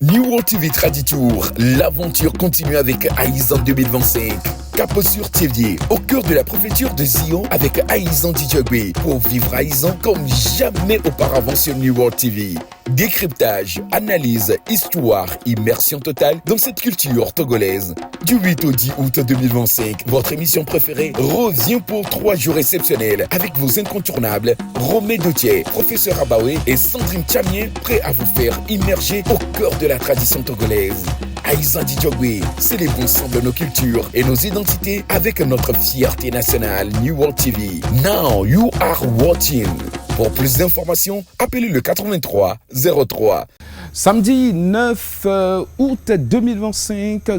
New World TV Tradi Tour, l'aventure continue avec Aïzan 2025. Cap sur Thiévier, au cœur de la préfecture de Zion avec Aïzan Djogbe pour vivre Aïzan comme jamais auparavant sur New World TV. Décryptage, analyse, histoire, immersion totale dans cette culture togolaise. Du 8 au 10 août 2025, votre émission préférée revient pour 3 jours exceptionnels avec vos incontournables Romé Dotier, professeur Abawe et Sandrine Chamier, prêts à vous faire immerger au cœur de la tradition togolaise. Aïzan Djogbe, célébrons ensemble nos cultures et nos identités avec notre fierté nationale New World TV. Now you are watching. Pour plus d'informations, appelez le 83 03. Samedi 9 août 2025,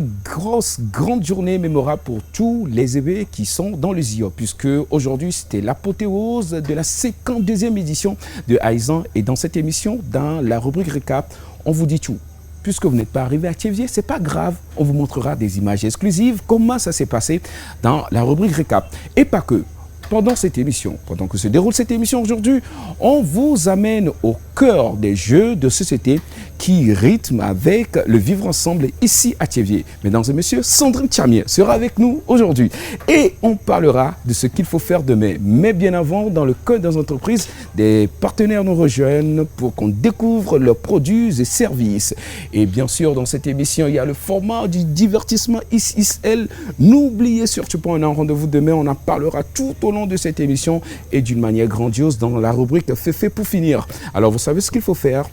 grande journée mémorable pour tous les éveillés qui sont dans le ZIO, puisque aujourd'hui c'était l'apothéose de la 52e édition de Aïzan. Et dans cette émission, dans la rubrique récap, on vous dit tout. Puisque vous n'êtes pas arrivé à Thiévier, c'est pas grave, on vous montrera des images exclusives, comment ça s'est passé dans la rubrique récap. Et pas que. Pendant cette émission, pendant que se déroule cette émission aujourd'hui, on vous amène au cœur des jeux de société qui rythment avec le vivre ensemble ici à Thiévier. Mesdames et messieurs, Sandrine Chamier sera avec nous aujourd'hui et on parlera de ce qu'il faut faire demain. Mais bien avant, dans le cœur des entreprises, des partenaires nous rejoignent pour qu'on découvre leurs produits et services. Et bien sûr, dans cette émission, il y a le format du divertissement ISL. N'oubliez surtout pas, on a un rendez-vous demain, on en parlera tout au long de cette émission et d'une manière grandiose dans la rubrique Féfé pour finir. Alors vous savez ce qu'il faut faire.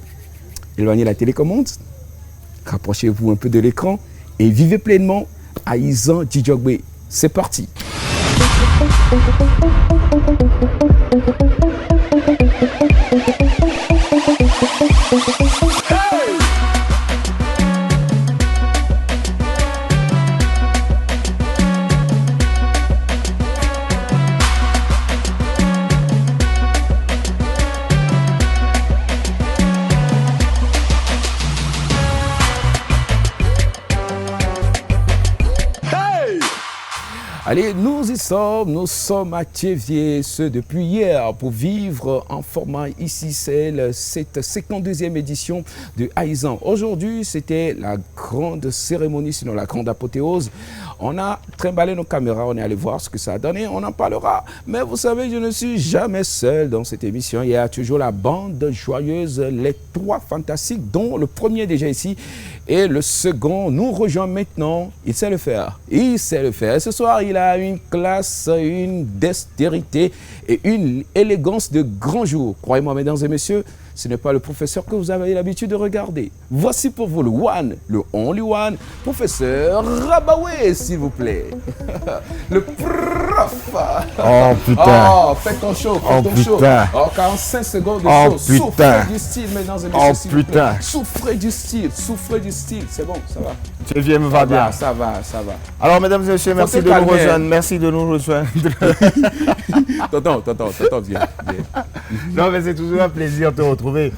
Éloignez la télécommande, rapprochez-vous un peu de l'écran et vivez pleinement Aïzan Djogbe. C'est parti. Allez, nous sommes à Thiévier, ce depuis hier, pour vivre en format ici, c'est cette 52e édition de Aïzan. Aujourd'hui, c'était la grande cérémonie, sinon la grande apothéose. On a trimballé nos caméras, on est allé voir ce que ça a donné, on en parlera. Mais vous savez, je ne suis jamais seul dans cette émission. Il y a toujours la bande joyeuse, les 3 fantastiques, dont le premier déjà ici. Et le second nous rejoint maintenant. Il sait le faire. Il sait le faire. Et ce soir, il a une classe, une dextérité et une élégance de grand jour. Croyez-moi, mesdames et messieurs, ce n'est pas le professeur que vous avez l'habitude de regarder. Voici pour vous le one, le only one, professeur Abawe, s'il vous plaît. Le prof. Oh putain. Oh, faites ton show, faites ton show. Oh, 45 secondes de show. Souffrez du style, mesdames et messieurs, s'il vous plaît. Souffrez du style, c'est bon, ça va. Thiévier me va bien. Ça va. Alors, mesdames et messieurs, merci de nous rejoindre. T'entends, viens. Non, mais c'est toujours un plaisir de te retrouver.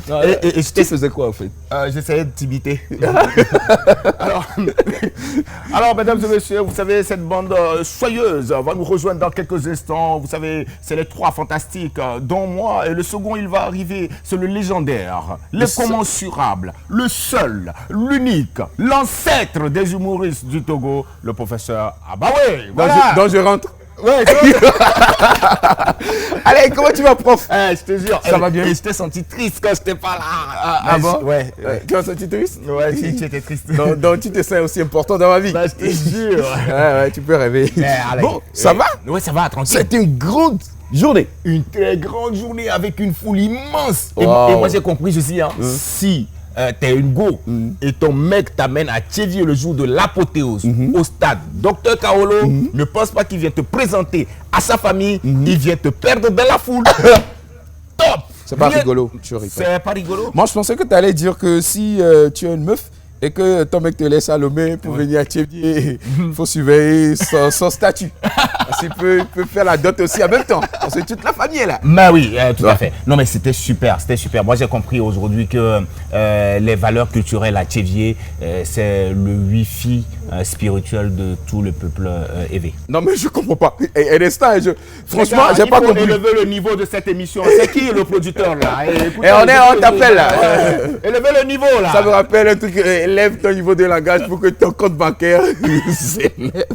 Et tu faisais quoi, en fait? J'essayais de t'imiter. alors, mesdames et messieurs, vous savez, cette bande joyeuse va nous rejoindre dans quelques instants. Vous savez, c'est les 3 fantastiques, dont moi. Et le second, il va arriver, c'est le légendaire, l'incommensurable, le seul, l'unique, l'ancêtre des humoristes du Togo, le professeur Abawe. Voilà. Donc je rentre. Ouais, allez, comment tu vas, prof? Je te jure, ça va bien. Et je t'ai senti triste quand je n'étais pas là. Ah bon? Ouais. Tu as senti triste? Ouais, si, tu étais triste. Donc tu te sens aussi important dans ma vie. Bah, je te jure. Ouais, tu peux rêver. Bon, ça va? Ouais, ça va, tranquille. C'est une grande journée. Une très grande journée avec une foule immense. Wow. Et moi, j'ai compris ceci, hein. Si t'es une go et ton mec t'amène à Thiévier le jour de l'apothéose au stade Dr Kaolo, ne pense pas qu'il vient te présenter à sa famille, il vient te perdre dans la foule. Top. C'est pas rigolo, tu rigoles. C'est pas rigolo. Moi, je pensais que tu allais dire que si tu es une meuf et que ton mec te laisse à Lomé pour venir à Thiévier, il faut surveiller son statut. s'il peut faire la dot aussi en même temps. Parce que toute la famille est là. Mais oui, tout à fait. Non, mais c'était super. Moi, j'ai compris aujourd'hui que les valeurs culturelles à Thiévier, c'est le wifi spirituel de tout le peuple éveillé. Non, mais je comprends pas. Un instant, franchement, j'ai pas compris. Il faut élever le niveau de cette émission. C'est qui le producteur là? Et on t'appelle là. Élevez le niveau là. Ça me rappelle un truc, élève ton niveau de langage pour que ton compte bancaire s'élève.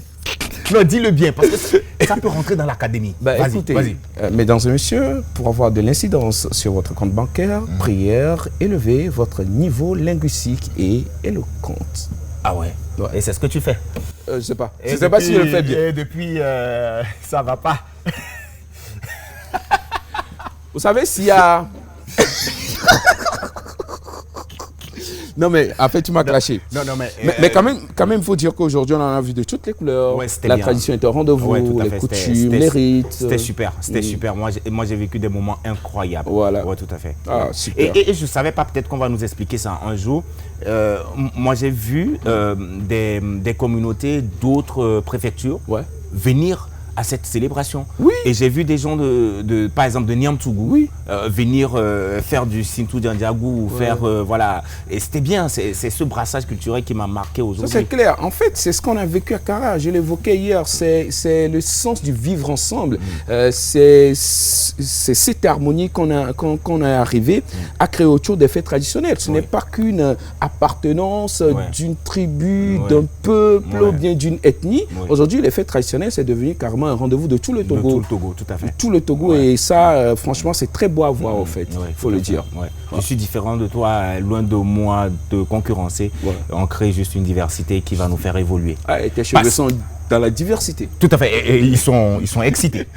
Non, dis-le bien, parce que ça peut rentrer dans l'académie. Écoutez, mesdames et messieurs, pour avoir de l'incidence sur votre compte bancaire, prière, élevez votre niveau linguistique et éloquente. Ah ouais. Et c'est ce que tu fais? Je sais pas. Je sais pas si je le fais bien. Et depuis, ça va pas. Vous savez, s'il y a... Non, mais en fait, tu m'as clashé. Non, mais quand même, il faut dire qu'aujourd'hui, on en a vu de toutes les couleurs. Ouais, la bien. Tradition est au rendez-vous, les coutumes, les rites. C'était super, super. Moi, j'ai vécu des moments incroyables. Voilà. Ouais, tout à fait. Ah, super. Et je ne savais pas, peut-être qu'on va nous expliquer ça un jour. Moi, j'ai vu des communautés d'autres préfectures venir à cette célébration. Oui. Et j'ai vu des gens par exemple de Niamtougou venir faire du Sintou Diandiagou ou faire voilà. Et c'était bien, c'est ce brassage culturel qui m'a marqué aujourd'hui. C'est clair. En fait, c'est ce qu'on a vécu à Kara. Je l'évoquais hier. C'est le sens du vivre ensemble. C'est cette harmonie qu'on a arrivé à créer autour des fêtes traditionnelles. Ce n'est pas qu'une appartenance d'une tribu, d'un peuple ou bien d'une ethnie. Aujourd'hui, les fêtes traditionnelles, c'est devenu carrément un rendez-vous de tout le Togo. De tout le Togo, tout à fait. Tout le Togo et ça, franchement, c'est très beau à voir au fait, il faut le dire. Je suis différent de toi, loin de moi de concurrencer. On crée juste une diversité qui va nous faire évoluer. Ah, et tes cheveux sont dans la diversité. Tout à fait, et ils sont excités.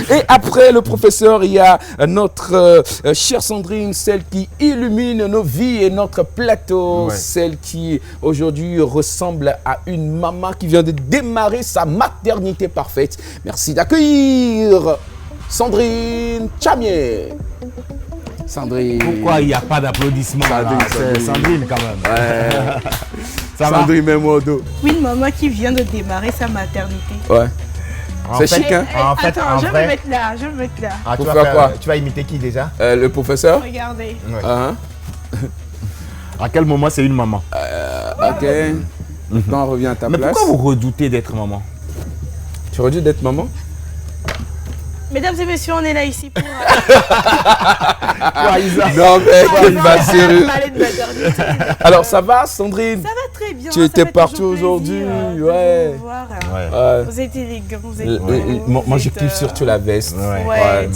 Et après le professeur, il y a notre chère Sandrine, celle qui illumine nos vies et notre plateau, celle qui aujourd'hui ressemble à une maman qui vient de démarrer sa maternité parfaite. Merci d'accueillir Sandrine Chamier. Sandrine. Pourquoi il n'y a pas d'applaudissements? C'est Sandrine quand même. Ça Sandrine, mets-moi au dos. Oui, une maman qui vient de démarrer sa maternité. Ouais. C'est chic, hein? En fait, attends, je vais me mettre là, Ah, pour faire quoi? Tu vas imiter qui déjà? Le professeur. Regardez. À quel moment c'est une maman? Ok. Maintenant, on revient à ta place. Mais pourquoi vous redoutez d'être maman? Tu redoutes d'être maman? Mesdames et messieurs, on est là ici pour... Non, mais il va sérieux. Alors, ça va, Sandrine? Ça va très bien. Tu étais partout aujourd'hui, Vous êtes élégant, vous êtes moi, je kiffe surtout la veste.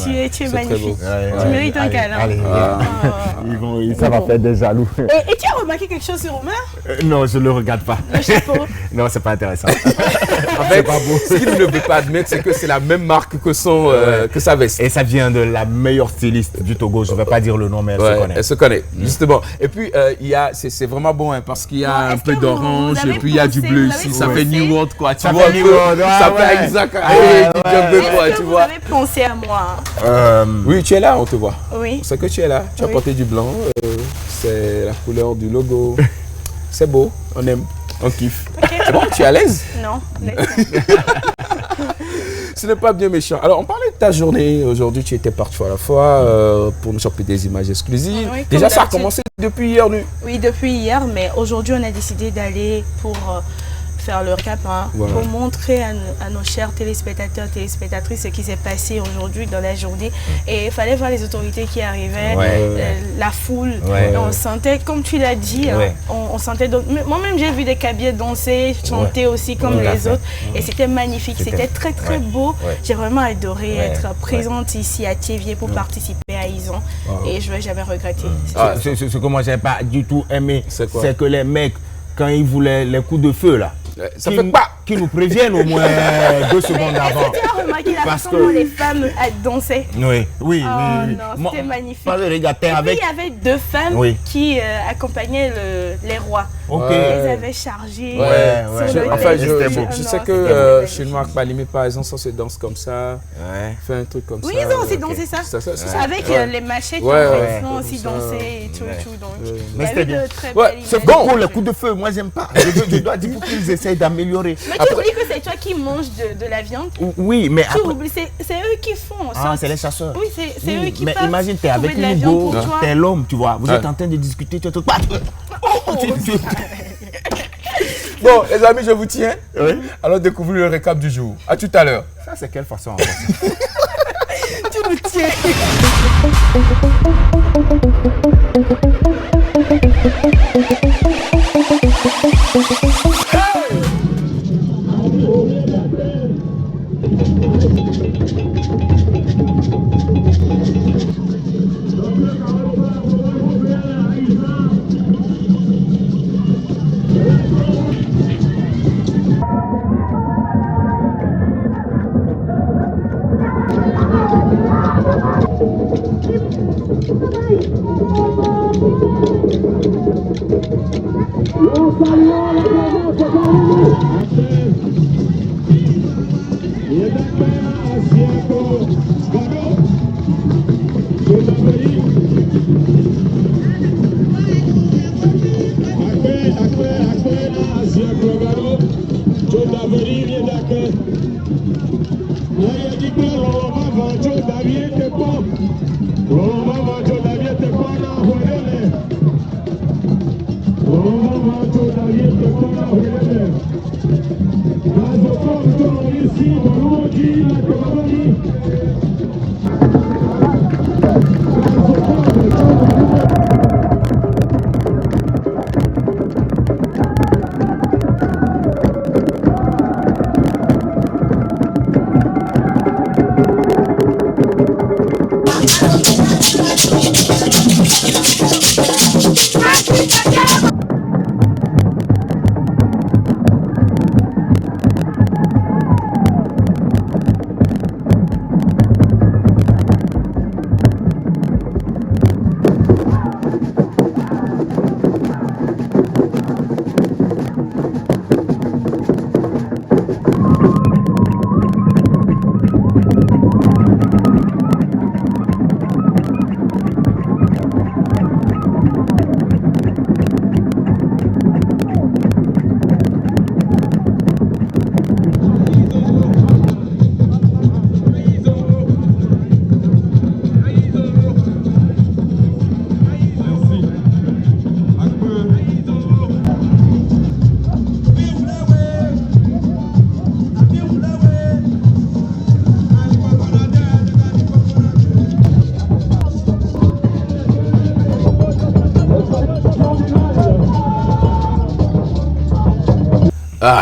Tu es magnifique. Tu mérites un câlin. Ça va faire des jaloux. Et tu as remarqué quelque chose sur Omar? Non, je ne le regarde pas. Le chapeau. Non, c'est pas intéressant. En fait, ce qu'il ne veut pas admettre, c'est que c'est la même marque que sa veste. Et ça vient de la meilleure styliste du Togo. Je ne vais pas dire le nom, mais elle se connaît. Elle se connaît, justement. Et puis, c'est vraiment bon, hein, parce qu'il y a un peu d'orange, et puis il y a du bleu ici. Ça fait New World, quoi. Tu vois, ça fait Isaac. Tu vois. Vous avez pensé à moi? Oui, tu es là, on te voit. Oui. C'est que tu es là. Tu as porté du blanc. C'est la couleur du logo. C'est beau, on aime, on kiffe. C'est bon, tu es à l'aise? Non. Ce n'est pas bien méchant. Alors, on parlait de ta journée. Aujourd'hui, tu étais partout à la fois pour nous choper des images exclusives. Oui, déjà, ça a commencé depuis hier nuit. Oui, depuis hier, mais aujourd'hui, on a décidé d'aller pour faire le récap, pour montrer à nos chers téléspectateurs, téléspectatrices ce qui s'est passé aujourd'hui dans la journée. Et il fallait voir les autorités qui arrivaient, la foule. Et on sentait, comme tu l'as dit, on sentait... Moi-même, j'ai vu des cabiers danser, chanter aussi comme les autres. Et c'était magnifique, c'était très très beau. J'ai vraiment adoré être présente ici à Thiévier pour participer à Ison. Et je ne vais jamais regretter. Ce que moi, je n'ai pas du tout aimé, c'est que les mecs, quand ils voulaient les coups de feu, là, ça fait pas qui nous préviennent au moins 2 secondes avant. Tu as remarqué la façon dont les femmes dansaient? Oui. Non, c'était magnifique. Pas de regarder avec... il y avait 2 femmes qui accompagnaient les rois. Elles avaient chargé. Je sais que chez nous, à Kbalimi, par exemple, ça se danse comme ça. Fait un truc comme ça. Oui, ils ont aussi dansé ça. Avec les machettes, ils ont aussi dansé et tout. Mais c'était bien. C'est bon pour les coups de feu, moi j'aime pas. Je dois dire pour qu'ils essayent d'améliorer. Mais tu oublies que c'est toi qui manges de la viande. Oui, mais après... C'est eux qui font. Ah, c'est les chasseurs. Oui, c'est eux qui mais partent. Imagine, t'es avec Hugo, t'es l'homme, tu vois. Vous êtes en train de discuter, tu es tout... Bon, les amis, je vous tiens. Oui. Alors, découvrez le récap du jour. À tout à l'heure. Ça, c'est quelle façon Tu nous tiens.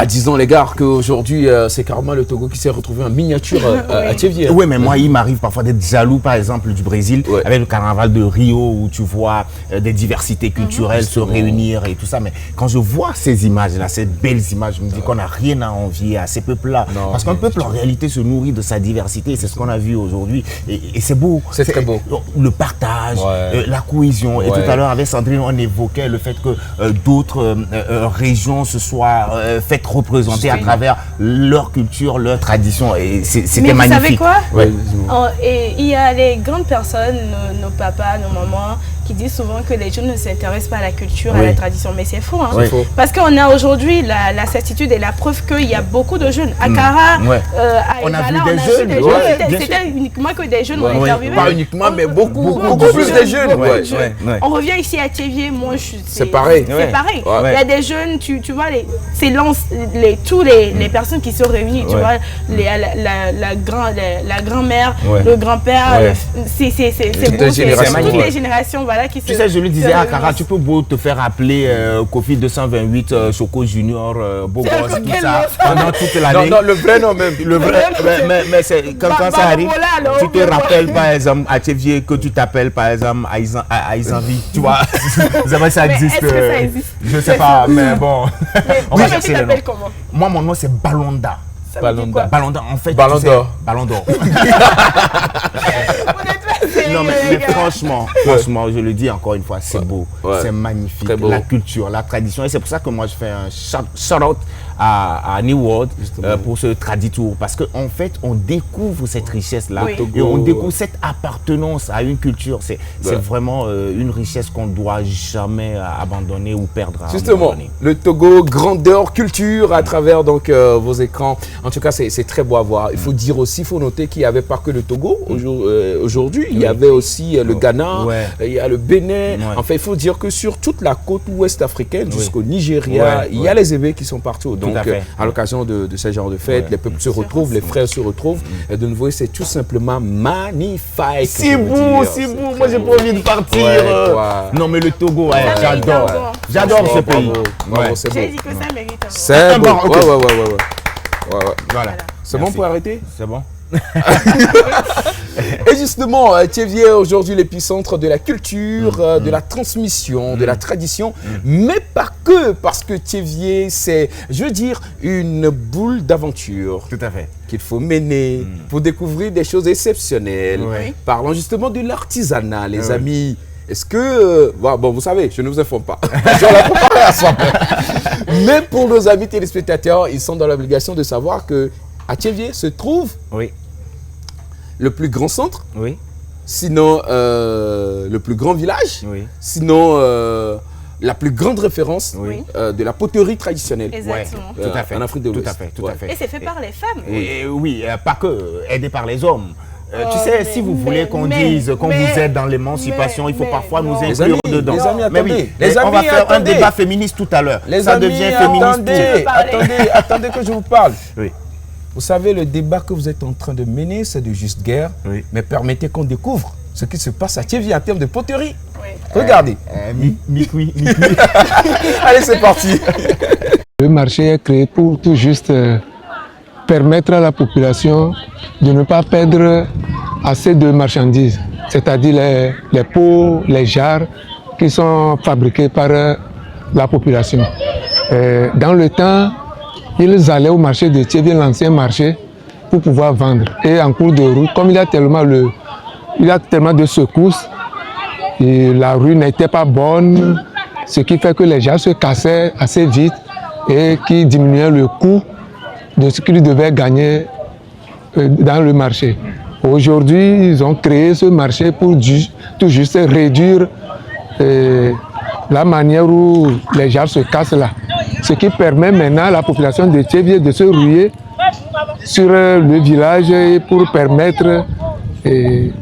Disons les gars qu'aujourd'hui c'est carrément le Togo qui s'est retrouvé en miniature à Thiévier. Oui, mais moi il m'arrive parfois d'être jaloux par exemple du Brésil avec le carnaval de Rio où tu vois des diversités culturelles se réunir et tout ça. Mais quand je vois ces images-là, ces belles images, je me dis qu'on n'a rien à envier à ces peuples-là. Parce qu'un peuple en réalité se nourrit de sa diversité, c'est ce qu'on a vu aujourd'hui et c'est beau. C'est très beau. Le partage, la cohésion. Et tout à l'heure avec Sandrine, on évoquait le fait que d'autres régions se soient faites représenter à travers leur culture, leur tradition. Et c'était magnifique. Mais vous savez quoi? Et il y a les grandes personnes, nos papas, nos mamans, qui disent souvent que les jeunes ne s'intéressent pas à la culture, à la tradition. Mais c'est faux. Hein? Parce qu'on a aujourd'hui la certitude et la preuve qu'il y a beaucoup de jeunes. À Kara, on a vu des jeunes. C'était uniquement que des jeunes on interviewé. Pas uniquement, mais beaucoup plus de jeunes. On revient ici à Thiévier, moi c'est pareil. C'est pareil. Il y a des jeunes, tu vois, tous les personnes qui sont réunies, tu vois, la grand-mère, le grand-père, c'est beau, toutes les générations, voilà, qui se... Tu sais, je lui disais à Kara, tu peux beau te faire appeler Kofi 228, Choco Junior, beau gosse, tout ça, pendant toute l'année. Non, le vrai nom même. Le vrai, mais quand ça arrive, tu te rappelles par exemple à Thiévier que tu t'appelles par exemple Aïzanvi, tu vois, ça existe. Est-ce que ça existe? Je sais pas, mais bon, on va chercher le nom. Comment? Moi, mon nom c'est Balonda. Ballon d'or. Ballon d'or, en fait. Ballon d'or. Ballon d'or. Non, non, mais franchement, je le dis encore une fois, c'est beau, c'est magnifique, la culture, la tradition. Et c'est pour ça que moi, je fais un shout-out à New World pour ce Traditour. Parce qu'en fait, on découvre cette richesse-là et on découvre cette appartenance à une culture. C'est vraiment une richesse qu'on ne doit jamais abandonner ou perdre. Justement, le Togo, grandeur, culture à travers donc, vos écrans. En tout cas, c'est très beau à voir. Il faut dire aussi, il faut noter qu'il n'y avait pas que le Togo aujourd'hui. Il y avait aussi le Ghana, il y a le Bénin. Enfin, il faut dire que sur toute la côte ouest africaine jusqu'au Nigeria, il y a les Ébés qui sont partout. Donc, à l'occasion de ce genre de fête, les peuples se retrouvent, les frères se retrouvent. Et de nouveau, c'est tout simplement magnifique. C'est beau, c'est beau. Moi, j'ai pas envie de partir. Non, mais le Togo, j'adore. J'adore ce pays. J'ai dit que ça mérite. C'est bon. Voilà. C'est bon pour arrêter? C'est bon. Et justement, Thiévié est aujourd'hui l'épicentre de la culture, de la transmission, de la tradition, mais pas que, parce que Thiévié, c'est, je veux dire, une boule d'aventure. Tout à fait. Qu'il faut mener pour découvrir des choses exceptionnelles. Parlons justement de l'artisanat, les amis. Est-ce que... bon, vous savez, je ne vous informe pas. J'en ai préparé à ça. Mais pour nos amis téléspectateurs, ils sont dans l'obligation de savoir que à Thiévié se trouve le plus grand centre, sinon le plus grand village, sinon la plus grande référence de la poterie traditionnelle. Exactement. Tout à fait. En Afrique de l'Ouest. Tout à fait. Et c'est fait par les femmes. Oui, pas que, aidé par les hommes. Tu sais, si vous voulez qu'on dise qu'on vous aide dans l'émancipation, il faut parfois nous inclure dedans. Les amis, attendez. On va faire un débat féministe tout à l'heure. Ça devient féministe. Attendez que je vous parle. Vous savez, le débat que vous êtes en train de mener, c'est de juste guerre. Mais permettez qu'on découvre ce qui se passe à Thiévié en termes de poterie. Regardez. Allez, c'est parti. Le marché est créé pour tout juste permettre à la population de ne pas perdre assez de marchandises, c'est-à-dire les pots, les jarres qui sont fabriqués par la population. Dans le temps, ils allaient au marché de Thiévié, l'ancien marché, pour pouvoir vendre. Et en cours de route, comme il y a tellement de secousses, et la rue n'était pas bonne, ce qui fait que les jarres se cassaient assez vite et qui diminuait le coût de ce qu'ils devaient gagner dans le marché. Aujourd'hui, ils ont créé ce marché pour tout juste réduire la manière où les jarres se cassent là. Ce qui permet maintenant à la population de Thiévié de se ruer sur le village pour permettre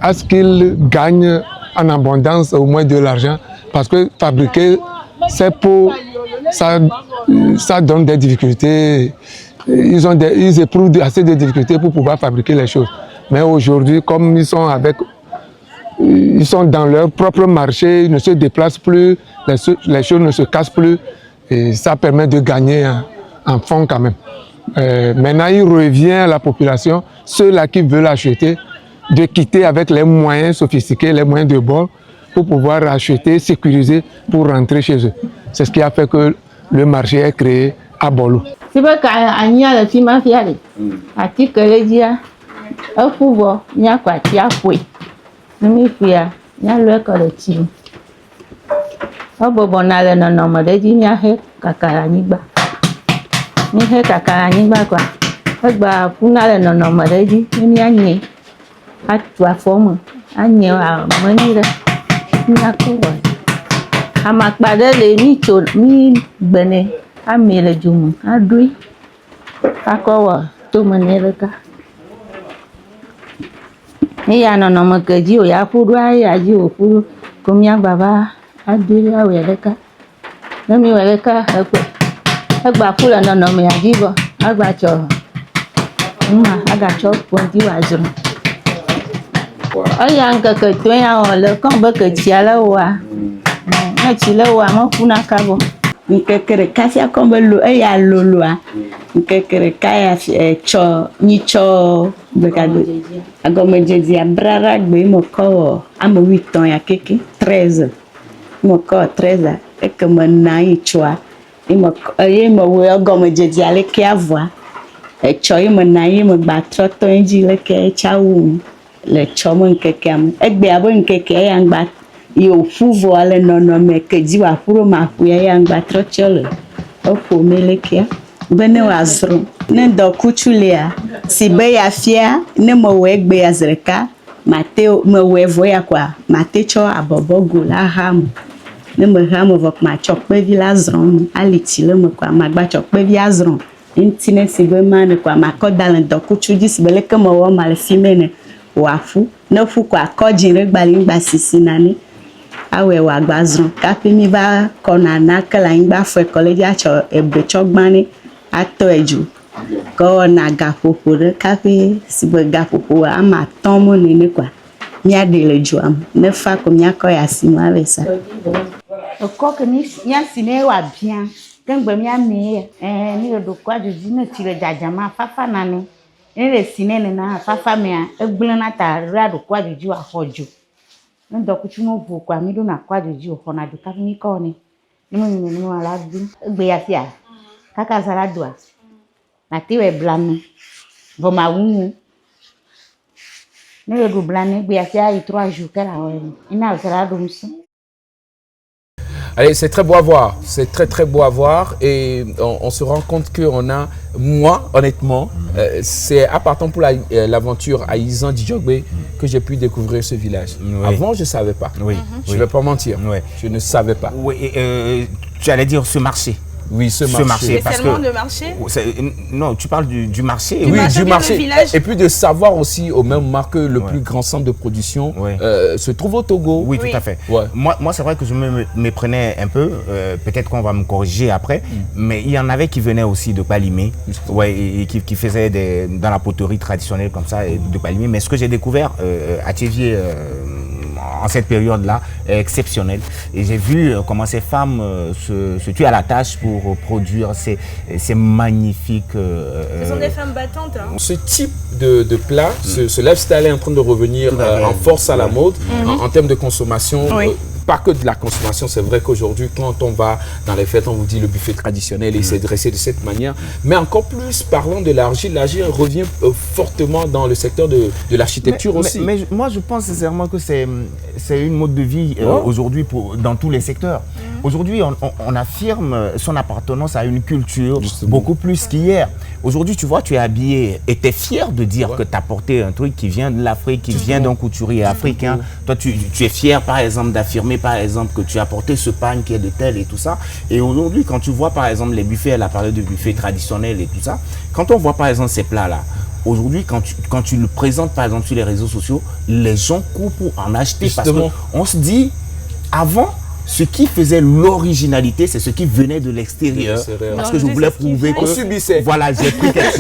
à ce qu'ils gagnent en abondance au moins de l'argent. Parce que fabriquer ces pots, ça donne des difficultés. Ils éprouvent assez de difficultés pour pouvoir fabriquer les choses. Mais aujourd'hui, comme ils sont dans leur propre marché, ils ne se déplacent plus, les choses ne se cassent plus, et ça permet de gagner en fonds quand même. Maintenant, il revient à la population, ceux-là qui veulent acheter, de quitter avec les moyens sophistiqués, les moyens de bord, pour pouvoir acheter, sécuriser, pour rentrer chez eux. C'est ce qui a fait que le marché est créé à Bolou. C'est pas qu'il y a le film à faire. À ti que les dia, au pouvoir, il y a quoi qui a foué. Nous il y a le collectif. Au bon aller non non, mais il y a kakaraniba. Ni he kakaraniba quoi. Ba pour aller non non, mais il y a ni à toi forme. Ani a manira. Ni a quoi. A makbade le ni chol ni bene. A mele jumu a dui a ko to manela ka ni ya no no makeji o ya furu ya ji o furu komia baba a dui a wele ka na mi wele ka e gba fula no no me ajibo a gba cho aga cho ponti wa zuru o ya nka ke to ya o le kon ba ke chia la wa na chi la wa mo kuna ka bo nkekere kasia kombe lo eya loloa nkekere kaya cho ni cho bekado agomejezi abrara gbe mo ko amo 8 ans ya keke 13 mo ko 13 e que na ichoa e mo we agomejezi ale ke avwa e cho e mo na e mo gba troto enji le ke chawu le tsɔme ŋkeke me egbea be ŋkeke ya ŋgba yewu vɔ le nɔnɔme ke dzi wòaƒu ɖo maƒoe ya ŋgba trɔ tsyɔ le eƒome lekea be ne wòazrɔ̃ ne ŋdɔkutsu lia si be yafia ne mewɔ egbea zi ɖeka mate mewɔe vɔ ya koa mate tsɔ abɔbɔgo la ha me ne meha me vɔ matsɔ kpevi la zrɔ̃ me ali tsi le me koa magba tsɔ kpevi azrɔ̃ ŋuti ne si be ma ne koa makɔ da le ŋdɔkutsu dzi si be leke mewɔ ma le fi me ne wòaƒu ne ƒu koa akɔ dzi ɖe gbali ŋgba sisi na ne awɔe wòagba zrɔ̃ kafi mi va kɔna nake le anyigba fɔe kɔ le dzi atsɔ ebe tsɔ gbã ne atɔ edzo ke wɔna gaƒoƒo ɖe kafi si be gaƒoƒo ama atɔ̃ mo nene koa míaɖe le dzoa me ne fa ko míakɔ yi asime ave sa. Ekɔ ke míasi ne wòabiã ke ŋgbe míamee ne le ɖo kɔa dzodzi ne tsi le dzadzama fafa nane ne le si ne nena fafa mea egblẽna ta ɖea ɖo kɔa dzodzi wòaxɔ dzo ne ŋdɔkutsu no vo koa mi ɖona kɔa dzodzi wòxɔna dzo kafi mi kɔ nɛ ne menye nenema la gblẽ egbe ya fia kaka za la doa mate wòe blame vɔ mawuŋu ne le ɖo blame egbe ya fia yi 3 jours ke la wɔe ina za la ɖo ŋusẽ. Allez, c'est très beau à voir, c'est très beau à voir et on se rend compte qu'on a, moi honnêtement, c'est à partant pour l'aventure à Izan Djogbe que j'ai pu découvrir ce village. Oui. Avant, je ne savais pas, je ne vais pas mentir, je ne savais pas. Oui, tu allais dire ce marché. Oui, ce marché. Parce seulement le marché? Non, tu parles du marché. Oui, du marché. Et puis de savoir aussi au même moment que le plus grand centre de production se trouve au Togo. Oui, tout à fait. Ouais. Moi c'est vrai que je me méprenais un peu. Peut-être qu'on va me corriger après. Mais il y en avait qui venaient aussi de Palimé. Et qui faisaient dans la poterie traditionnelle comme ça, de Palimé. Mais ce que j'ai découvert à Thiévier en cette période-là est exceptionnel. Et j'ai vu comment ces femmes se tuent à la tâche pour produire ces magnifiques... Ce sont des femmes battantes. Hein. Ce type de plat, ce lifestyle est en train de revenir en force à la mode, en termes de consommation. Pas que de la consommation, c'est vrai qu'aujourd'hui, quand on va dans les fêtes, on vous dit le buffet traditionnel et c'est dressé de cette manière. Mais encore plus, parlant de l'argile, l'argile revient fortement dans le secteur de l'architecture aussi. Mais moi, je pense sincèrement que c'est une mode de vie aujourd'hui dans tous les secteurs. Aujourd'hui, on affirme son appartenance à une culture beaucoup plus qu'hier. Aujourd'hui, tu vois, tu es habillé et tu es fier de dire que tu as porté un truc qui vient de l'Afrique, qui vient d'un couturier africain. Toi, tu es fier, par exemple, d'affirmer, par exemple, que tu as porté ce pagne qui est de tel et tout ça. Et aujourd'hui, quand tu vois, par exemple, les buffets, elle a parlé de buffets traditionnels et tout ça. Quand on voit, par exemple, ces plats-là, aujourd'hui, quand tu le présentes, par exemple, sur les réseaux sociaux, les gens courent pour en acheter. Justement. Parce qu'on se dit, avant, ce qui faisait l'originalité, c'est ce qui venait de l'extérieur. Parce que je voulais prouver que... On subissait. Voilà, j'ai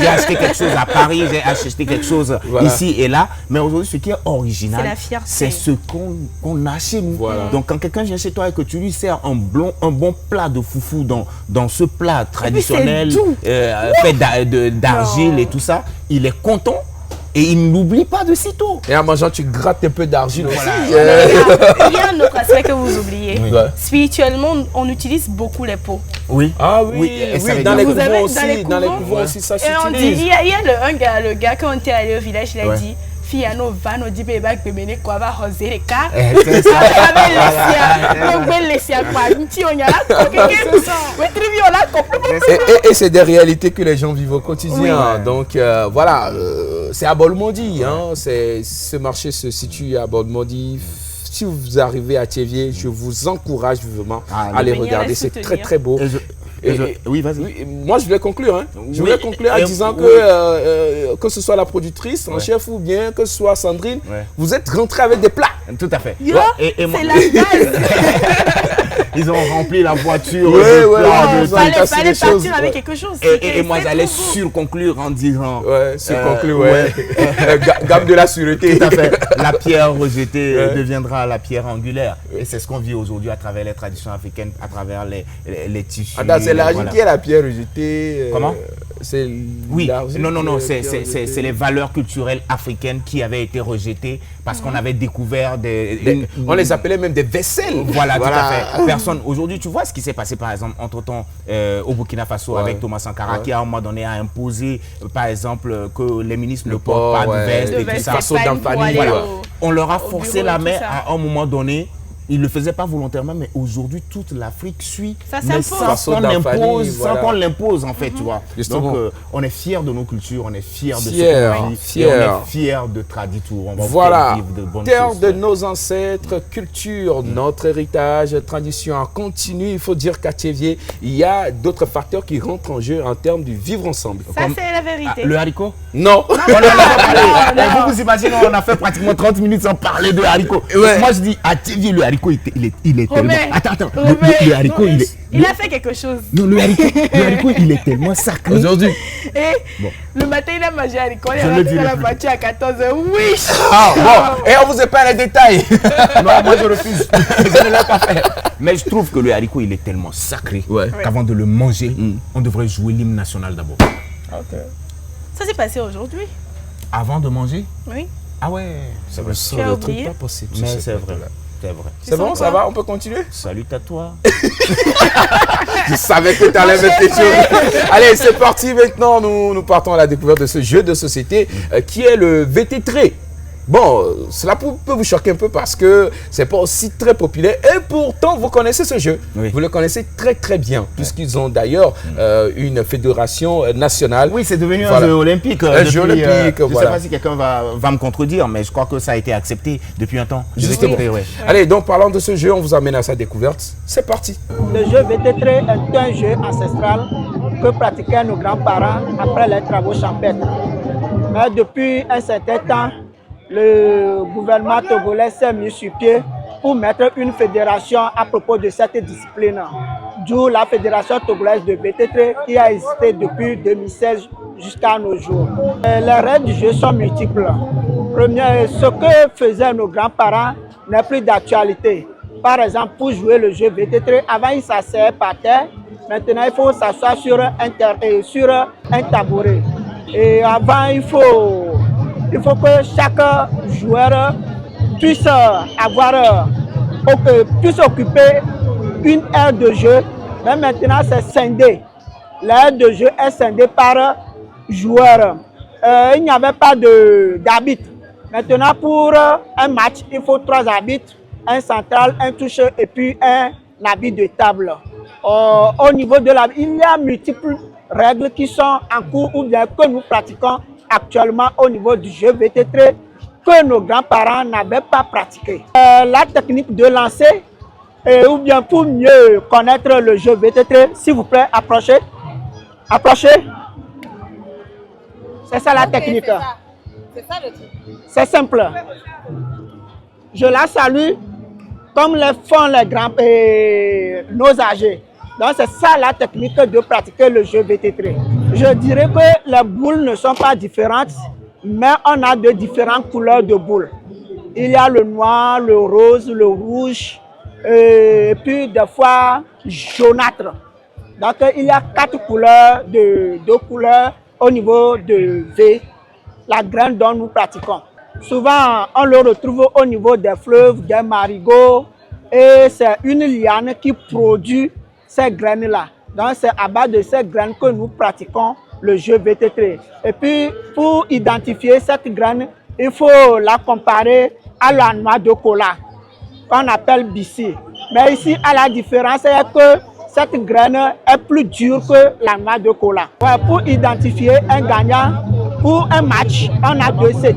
acheté quelque chose à Paris, j'ai acheté quelque chose ici et là. Mais aujourd'hui, ce qui est original, c'est ce qu'on a chez nous. Voilà. Donc, quand quelqu'un vient chez toi et que tu lui sers un bon plat de foufou dans ce plat traditionnel, fait d'argile et tout ça, il est content. Et il n'oublie pas de sitôt. Et en mangeant, tu grattes un peu d'argile aussi. Il y a un autre aspect que vous oubliez. Spirituellement, on utilise beaucoup les pots. Oui. Ah oui, dans les couvents aussi. Dans les couvents aussi, ça s'utilise. Il y a le gars, quand on était allé au village, il a dit... Fiano va nous dire que bébé quoi va roser les cas. Et c'est des réalités que les gens vivent au quotidien. Donc voilà, c'est à Bolmodi. Ce marché se situe à Bolmodi. Si vous arrivez à Thiévier, je vous encourage vivement à aller regarder. C'est très beau. Oui, vas-y. Moi, je voulais conclure. Je voulais conclure en disant que ce soit la productrice en chef ou bien que ce soit Sandrine, vous êtes rentrés avec des plats. Tout à fait. C'est la base. Ils ont rempli la voiture. Il fallait partir avec quelque chose. Et moi, j'allais surconclure en disant... Gamme de la sûreté. Tout à fait. La pierre rejetée deviendra la pierre angulaire. Et c'est ce qu'on vit aujourd'hui à travers les traditions africaines, à travers les tissus. C'est l'argile qui est la pierre rejetée. Comment? Oui, non, c'est les valeurs culturelles africaines qui avaient été rejetées parce qu'on avait découvert on les appelait même des vaisselles. Voilà, tout à fait. Personne. Aujourd'hui, tu vois ce qui s'est passé, par exemple, entre-temps au Burkina Faso avec Thomas Sankara, qui à un moment donné a imposé, par exemple, que les ministres ne portent pas de veste et tout ça. Voilà. On leur a forcé la main à un moment donné. Ils ne le faisaient pas volontairement, mais aujourd'hui, toute l'Afrique suit. Ça s'impose. Sans qu'on l'impose, en fait, tu vois. Donc, on est fiers de nos cultures, on est fiers de ce qu'on vit, et on est fiers de Traditour. Voilà, terre de nos ancêtres, culture, notre héritage, tradition en continu. Il faut dire qu'à Tchévier, il y a d'autres facteurs qui rentrent en jeu en termes du vivre ensemble. Ça, c'est la vérité. Le haricot? Non. Vous vous imaginez, on a fait pratiquement 30 minutes sans parler de haricot. Moi, je dis, à Tchévier, le haricot, il est tellement... Attends. Le haricot, il a fait quelque chose. Non, le haricot, il est tellement sacré. Aujourd'hui. Le matin, il a mangé haricot. Il a rentré dans la voiture à 14h. Oui. Bon, et on vous épelle les détails. Non, moi, je refuse. Je ne l'ai pas fait. Mais je trouve que le haricot, il est tellement sacré qu'avant de le manger, on devrait jouer l'hymne national d'abord. Ça s'est passé aujourd'hui. Avant de manger? Oui. Ah ouais. Ça me semble le truc pas possible. Mais c'est vrai. C'est bon, ça va, on peut continuer? Salut à toi. Je savais que tu allais mettre quelque chose. Allez, c'est parti maintenant. Nous partons à la découverte de ce jeu de société qui est le VT3. Bon, cela peut vous choquer un peu parce que c'est pas aussi très populaire et pourtant vous connaissez ce jeu. Vous le connaissez très très bien puisqu'ils ont d'ailleurs une fédération nationale. Oui, c'est devenu un jeu olympique. Un jeu olympique, je ne sais pas si quelqu'un va me contredire, mais je crois que ça a été accepté depuis un temps. Justement. Allez, donc parlant de ce jeu, on vous amène à sa découverte. C'est parti. Le jeu VT3 est un jeu ancestral que pratiquaient nos grands-parents après les travaux champêtres. Mais depuis un certain temps, le gouvernement togolais s'est mis sur pied pour mettre une fédération à propos de cette discipline. D'où la fédération togolaise de VT3 qui a existé depuis 2016 jusqu'à nos jours. Les règles du jeu sont multiples. Première, ce que faisaient nos grands-parents n'est plus d'actualité. Par exemple, pour jouer le jeu VT3, avant ils s'asseyaient par terre. Maintenant, il faut s'asseoir sur un tabouret. Et avant, il faut que chaque joueur puisse puisse occuper une aire de jeu. Mais maintenant, c'est scindé. L'aire de jeu est scindée par joueur. Il n'y avait pas d'arbitre. Maintenant, pour un match, il faut 3 arbitres, un central, un toucheur et puis un arbitre de table. Au niveau de l'arbitre, il y a multiples règles qui sont en cours ou bien que nous pratiquons actuellement au niveau du jeu VT3 que nos grands-parents n'avaient pas pratiqué. La technique de lancer, ou bien pour mieux connaître le jeu VT3, s'il vous plaît, approchez. Approchez. C'est ça la technique. C'est ça le truc. C'est simple. Je la salue comme le font les grands nos âgés. Donc c'est ça la technique de pratiquer le jeu VT3. Je dirais que les boules ne sont pas différentes, mais on a de différentes couleurs de boules. Il y a le noir, le rose, le rouge, et puis des fois jaunâtre. Donc il y a 4 couleurs, 2 couleurs au niveau de V, la graine dont nous pratiquons. Souvent on le retrouve au niveau des fleuves, des marigots, et c'est une liane qui produit ces graines-là. Donc c'est à base de ces graines que nous pratiquons le jeu VT3. Et puis pour identifier cette graine, il faut la comparer à la noix de cola, qu'on appelle Bissi. Mais ici, à la différence, c'est que cette graine est plus dure que la noix de cola. Ouais, pour identifier un gagnant, pour un match, on a 2 sets.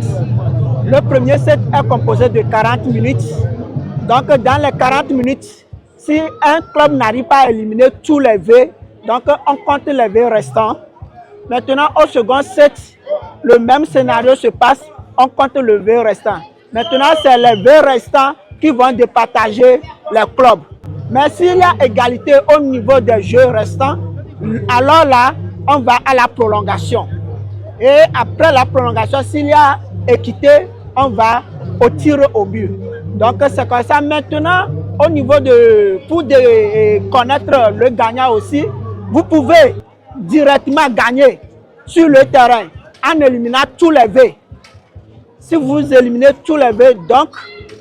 Le premier set est composé de 40 minutes. Donc dans les 40 minutes, si un club n'arrive pas à éliminer tous les V, donc on compte les V restants. Maintenant, au second set, le même scénario se passe, on compte le V restant. Maintenant, c'est les V restants qui vont départager les clubs. Mais s'il y a égalité au niveau des jeux restants, alors là, on va à la prolongation. Et après la prolongation, s'il y a équité, on va au tir au but. Donc c'est comme ça. Maintenant, au niveau pour connaître le gagnant aussi, vous pouvez directement gagner sur le terrain en éliminant tous les V. Si vous éliminez tous les V, donc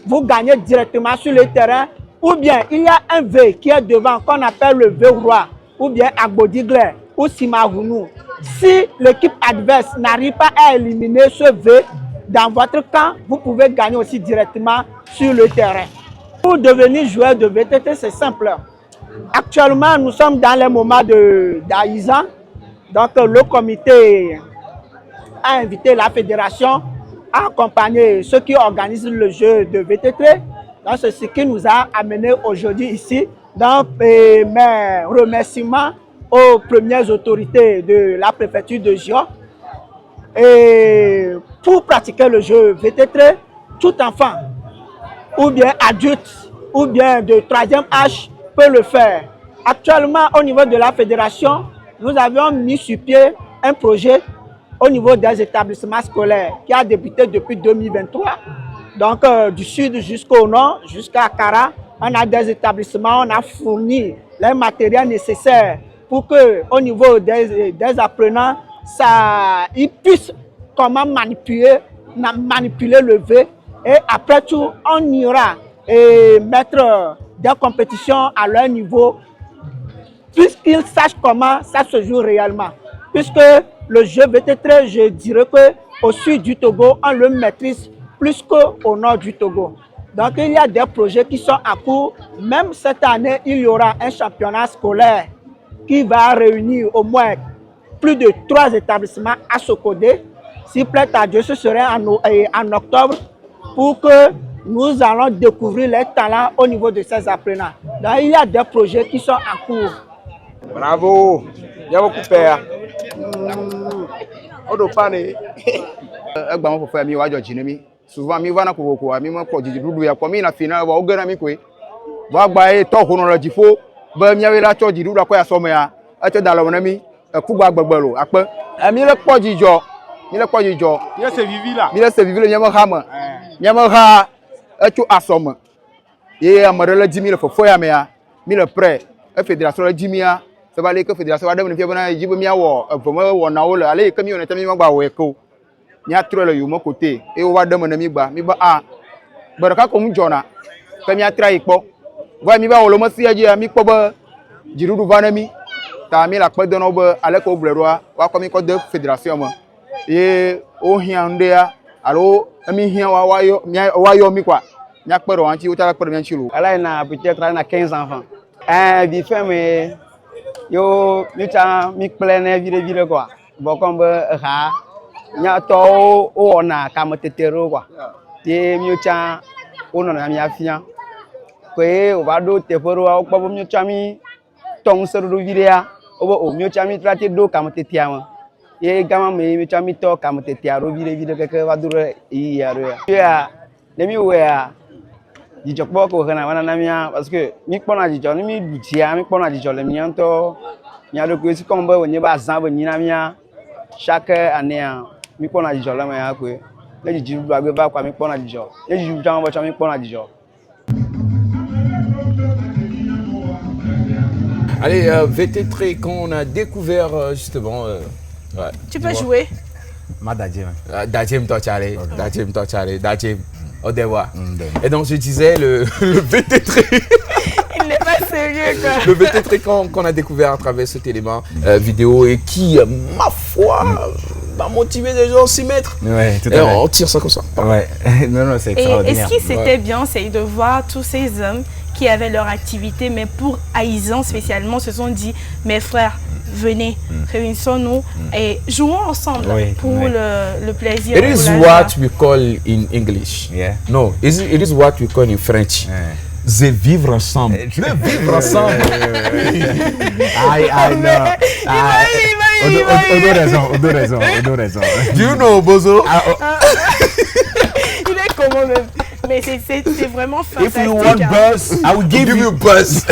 vous gagnez directement sur le terrain. Ou bien il y a un V qui est devant qu'on appelle le V roi, ou bien Agbodigler ou Simahounou. Si l'équipe adverse n'arrive pas à éliminer ce V dans votre camp, vous pouvez gagner aussi directement sur le terrain. Pour devenir joueur de VTT, c'est simple. Actuellement, nous sommes dans les moments d'Aïzan. Donc, le comité a invité la fédération à accompagner ceux qui organisent le jeu de VTT. Donc, c'est ce qui nous a amené aujourd'hui ici. Donc, mes remerciements aux premières autorités de la préfecture de Gio. Et pour pratiquer le jeu VTT, tout enfant, ou bien adulte, ou bien de 3e âge, peut le faire. Actuellement, au niveau de la fédération, nous avions mis sur pied un projet au niveau des établissements scolaires qui a débuté depuis 2023. Donc, du sud jusqu'au nord, jusqu'à Kara, on a des établissements, on a fourni les matériels nécessaires pour que, au niveau des apprenants, ils puissent comment manipuler le V. Et après tout, on ira mettre des compétitions à leur niveau, puisqu'ils sachent comment ça se joue réellement. Puisque le jeu VT3, je dirais qu'au sud du Togo, on le maîtrise plus qu'au nord du Togo. Donc il y a des projets qui sont en cours. Même cette année, il y aura un championnat scolaire qui va réunir au moins plus de 3 établissements à Sokodé. S'il plaît à Dieu, ce serait en octobre pour que nous allons découvrir les talents au niveau de ces apprenants. Donc il y a des projets qui sont en cours. Bravo! Il y a beaucoup de pères. Souvent, mi vana ko mi mo ko jiji dudu ya ko mi na final wa ogana mi ko ba gba e to hono la jifo ba mi awe la cho jidu la ko ya so mo ya a cho dalo na mi ku gba gbagbalo ape mi le po jijo mi se vivi le mi mo ha mo mi mo ha e cho asomo ye amare la jimi le fofo ya me ya mi le prêt e fédération la jimi ya se ba le que fédération wa dem ni fi bana jibo mi awo vomo wo na wo le ale ke mi on mi mo gba wo e ko ni atre le yo mo côté et o wa dem na mi ba a baraka ko mu jona ke mi atra ipo wa mi ba wo lo mo si aje mi po ba jirudu vana mi ta mi la pe de no ba ale ko bleroa wa ko mi ko de fédération mo et o hian de ya alo mi hian wa yo mi kwa nya pe ro anti o ta pe mi anti lo ala na peut-être na 15 enfants vi fait mais yo mi ta mi plein vire quoi bon comme ha nya to o na kamotetero kwa te mi cha ono na mi afia ko e o ba do te foro o pa mi cha mi tong seru do videa o mi cha mi trate do kamotetia mo e gama mi cha mi to kamotetia ro vide keke wa duro yi ya ro ya le mi we ya dijo po ko kana wana na mi parce que mi pona dijo ni mi dutia mi pona dijo le mi anto mi ado ko si kombe woni ba zan bo ni na mi chaque année mi pona dijo la ma ko le jiju do agbe ba kwa mi pona dijo le jiju jan bo cha mi pona dijo. Allez, VT3, quand on a découvert justement ouais, tu peux jouer. Dajim Tochare, Dajim Odewa. Et donc je disais le VT3. Il n'est pas sérieux quoi. Le VT3 qu'on a découvert à travers cet élément vidéo et qui, ma foi, va motiver les gens à s'y mettre. Ouais, tout à et fait. On tire ça comme ça. Ouais. Non, c'est extraordinaire. Et ce qui c'était bien, c'est de voir tous ces hommes qui avaient leur activité, mais pour Aïzan spécialement, se sont dit, mes frères, venez, réunissons-nous et jouons ensemble pour le plaisir. It is what we call in English. Yeah. No, it is what we call in French. C'est vivre ensemble. Le vivre ensemble. I know. On a raison. Do you know, Bozo? Il est comment même? Mais c'est vraiment fantastique. If you want buzz, I will give you buzz.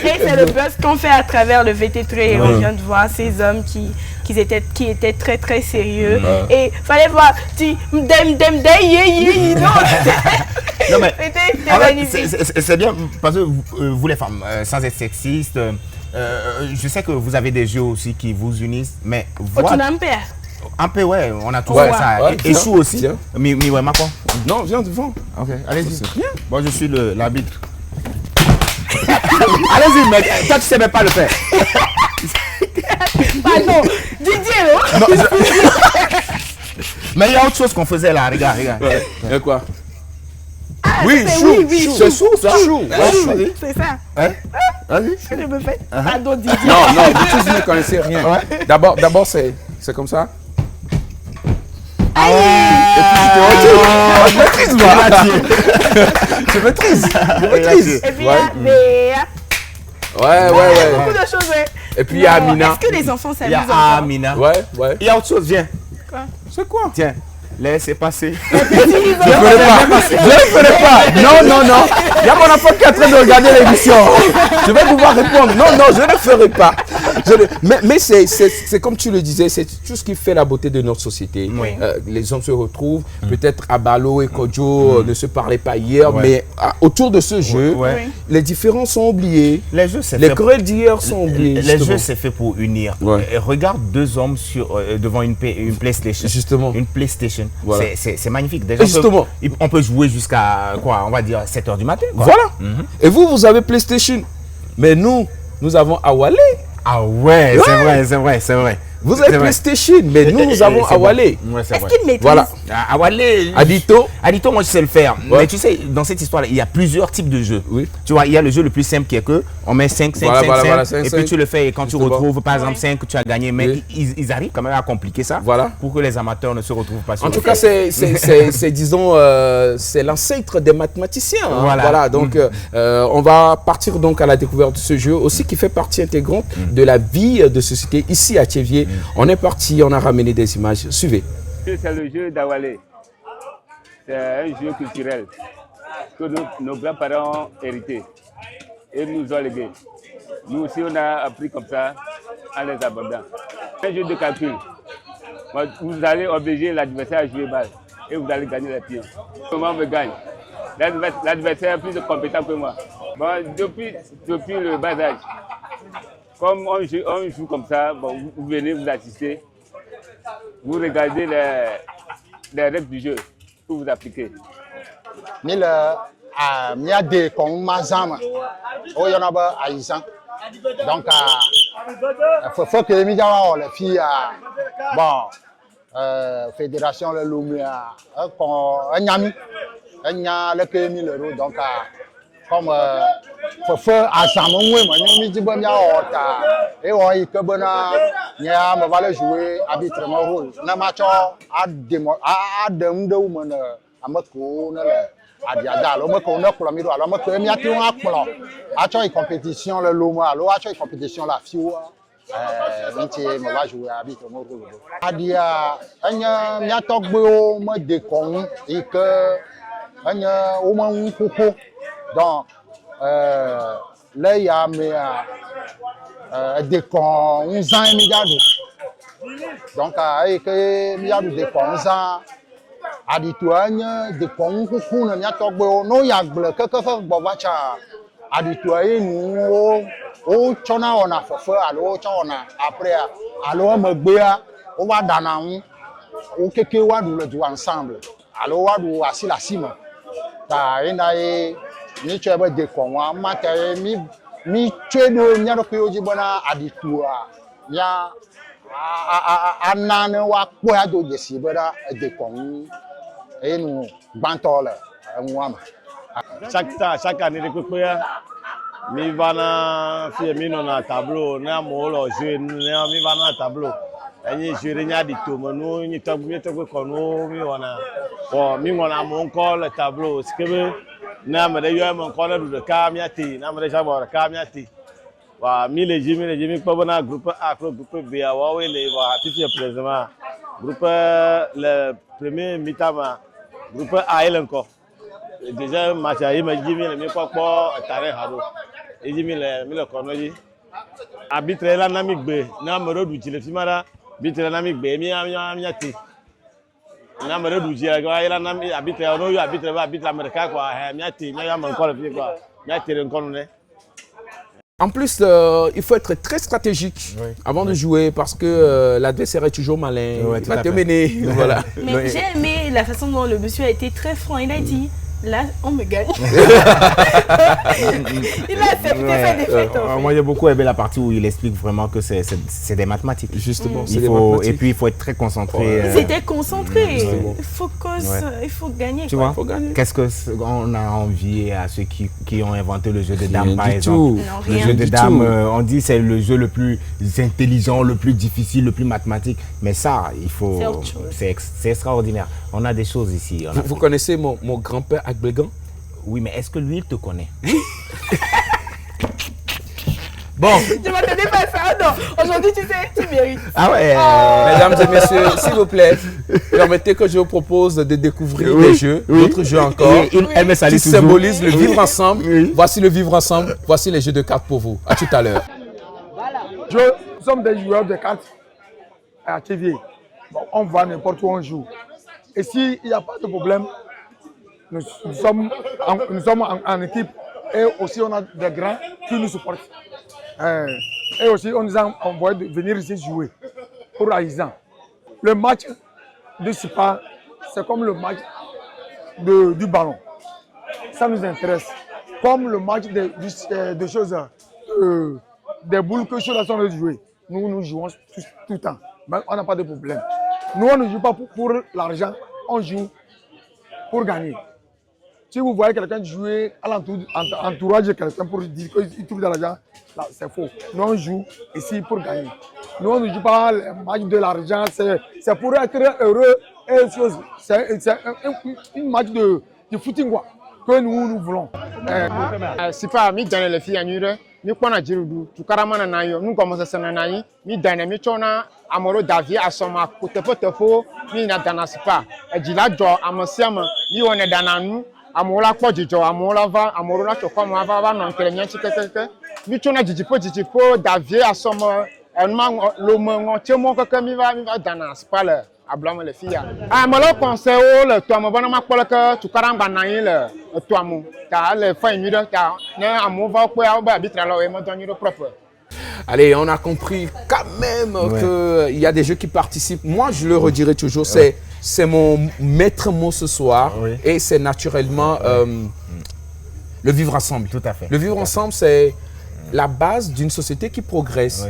Et c'est le buzz qu'on fait à travers le VT3 et on vient de voir ces hommes qui étaient très très sérieux. Et fallait voir, non mais c'est bien parce que vous les femmes, sans être sexiste, je sais que vous avez des jeux aussi qui vous unissent, mais un peu, ouais, on a tous fait ça. Ouais, et Chou aussi. Tiens. Mais ouais, ma quoi? Non, viens devant. Ok, allez-y. C'est rien. Bon, je suis l'arbitre. Allez-y, mais toi, tu sais même pas le faire. Pardon, Didier, non, mais il y a autre chose qu'on faisait là, regarde. Ouais. Et quoi? Oui, Chou. C'est Chou, ça. Chou. C'est ça. Hein? Vas-y. Je me fais. Pardon, Didier. Non, vous tous ne connaissez rien. Ouais. D'abord, c'est comme ça. Tu maîtrises. Et puis, Ouais. beaucoup de choses. Et puis, il y a Amina. Est-ce que les enfants Il y s'amusent a Amina. Ouais. Il y a autre chose, viens. C'est quoi? Tiens, laissez passer. Je ne ferai pas. Non. Il y a mon enfant qui est en train de regarder l'émission. Je vais pouvoir répondre. Non, je ne ferai pas. Mais c'est comme tu le disais, c'est tout ce qui fait la beauté de notre société. Oui. Les hommes se retrouvent. Peut-être Abalo et Kodjo ne se parlaient pas hier, mais autour de ce jeu, les différences sont oubliées. Les jeux, c'est les querelles d'hier sont oubliées. Les jeux, c'est fait pour unir. Ouais. Et regarde deux hommes devant une PlayStation. Justement. Une PlayStation. Voilà. C'est magnifique. Déjà, justement. on peut jouer jusqu'à, on va dire 7 h du matin. Quoi. Voilà. Et vous avez PlayStation. Mais nous avons Awale. Ah ouais, c'est vrai. Vous avez PlayStation, mais nous avons Awale. Ouais, c'est Est-ce vrai. qu'il maîtrise? Voilà. Awale. Adito, moi je sais le faire. Ouais. Mais tu sais, dans cette histoire-là, il y a plusieurs types de jeux. Oui. Tu vois, il y a le jeu le plus simple qui est que on met 5, 5, 5, et puis tu le fais et quand tu retrouves par exemple 5, tu as gagné. Mais ils arrivent quand même à compliquer ça pour que les amateurs ne se retrouvent pas sur En tout cas, disons, c'est l'ancêtre des mathématiciens. Hein. Voilà. Donc, on va partir donc à la découverte de ce jeu aussi qui fait partie intégrante de la vie de société ici à Thiéviers. On est parti, on a ramené des images. Suivez. C'est le jeu d'Awale. C'est un jeu culturel que nos grands-parents ont hérité et nous ont légué. Nous aussi, on a appris comme ça en les abordant. C'est un jeu de calcul. Vous allez obliger l'adversaire à jouer balle et vous allez gagner les pions. Comment on me gagne? L'adversaire est plus compétent que moi. Bon, depuis le bas âge, comme on joue comme ça, vous venez vous assister, vous regardez les règles du jeu pour vous appliquer. Il y a des mazam, il y en a Aïsan. Donc, il faut que les filles, fédération de Lumia, un ami, le 1000 euros. Donc, comme faut faire ensemble, moi, je dis bon, et on y que bon, il va jouer arbitrement rôle. Na match à dem de woman à me connaître. Alors, moi, on a pour la miro. Alors, moi, il y a un plan. À compétition, le lomo, alors, à compétition, la fille. On va jouer arbitrement rôle. Adia, il y a un togbo, moi, des cons, et que, il y a au moins un coco. Donc, là, il y a des cons, 11 ans et milliards. Donc, avec des milliards de cons, à des toits, des cons, coucou, il y a togbo, non, il y a quelque chose, à des toits, nous, on a fait, alors, après, alors, on va dans on va jouer ensemble. Alors, on va assis la cime. Ni tu as des cons, mi tu es de n'y a pas eu de bona aditua. Ya anane wa quoi de décider des cons et nous bantole chaque année de couper mi vana fi mi non na tableau na mo lo jeu na mi vana tableau ani jeu nya di to mo no ni to mi to ko no mi wana bon mi ngona mo encore le tableau ce que na me de yo mo encore le ka mi ati na me de jabo ka mi ati wa mi le jimi ko bona groupe A groupe B wa we le wa titi président groupe le premier mitama groupe A il encore déjà match a me jimi le mi ko tare haro e jimi le mi le kono yi arbitre la na mi gbe na me rodu ti le fi mara arbitre na mi gbe mi ati na me rodu ji ga ila na mi arbitre no yo arbitre ba arbitre america quoi mi ati mi ya mo ko le fi quoi mi ati re nkono ne En plus, il faut être très stratégique avant de jouer parce que l'adversaire est toujours malin. Il va te mener. Voilà. Mais j'ai aimé la façon dont le monsieur a été très franc. Il a dit, là, on me gagne. Il a accepté faire des fêtes. Moi, j'ai beaucoup aimé la partie où il explique vraiment que c'est des mathématiques. Justement, c'est des mathématiques. Et puis, il faut être très concentré. Ils étaient concentrés. Focus, il faut gagner. Tu vois, qu'est-ce qu'on a envie à ceux qui ont inventé le jeu de dames, par exemple? Le jeu de dames, on dit c'est le jeu le plus intelligent, le plus difficile, le plus mathématique. Mais ça, il faut. C'est extraordinaire. On a des choses ici. Vous connaissez mon grand-père Akblegan? Oui, mais est-ce que lui, il te connaît? Bon. Je m'attendais pas à ça. Non, aujourd'hui, tu sais, tu mérites. Ah ouais. Mesdames et messieurs, s'il vous plaît, permettez que je vous propose de découvrir des jeux, d'autres jeux encore, qui symbolisent le vivre ensemble. Voici le vivre ensemble. Voici les jeux de cartes pour vous. À tout à l'heure. Nous sommes des joueurs de cartes à TV. Bon, on va n'importe où on joue. Et s'il n'y a pas de problème, nous sommes en équipe et aussi on a des grands qui nous supportent. Et aussi on nous a envoyé de venir ici jouer pour Aïzan. Le match de SIPA, c'est comme le match du ballon. Ça nous intéresse. Comme le match de choses, des boules que ceux-là sont en train de jouer. Nous jouons tout le temps. Mais on n'a pas de problème. Nous, on ne joue pas pour l'argent, on joue pour gagner. Si vous voyez quelqu'un jouer à l'entourage de quelqu'un pour dire qu'il trouve de l'argent, c'est faux. Nous, on joue ici pour gagner. Nous, on ne joue pas le match de l'argent, c'est pour être heureux. C'est un match de footing quoi, que nous voulons. C'est pas mi dans les filles à nous, mi kona jirudu, tu karamana na yo, nous commençons à s'ennailler, mi dans mi chona amoro David à son ma potepo, mi na dans sipa. Et dila jo amosiam, mi on est dans nous. Amola kwa jijo amola va amorola chokwa mo va non kelenya chikekeke mi chona jijipo David asoma enma lo mo chemo keke mi va dana spale ablama le fia amolo conseil le to mo bana makpolo ke tukara ngba nan le to mo ta le fa mi do ta na amo va kwa ba bitra lo e mo donyo propre. Allez, on a compris quand même qu'il y a des jeux qui participent. Moi, je le redirai toujours, c'est mon maître mot ce soir et c'est naturellement le vivre ensemble. Tout à fait. Le vivre ensemble, c'est la base d'une société qui progresse,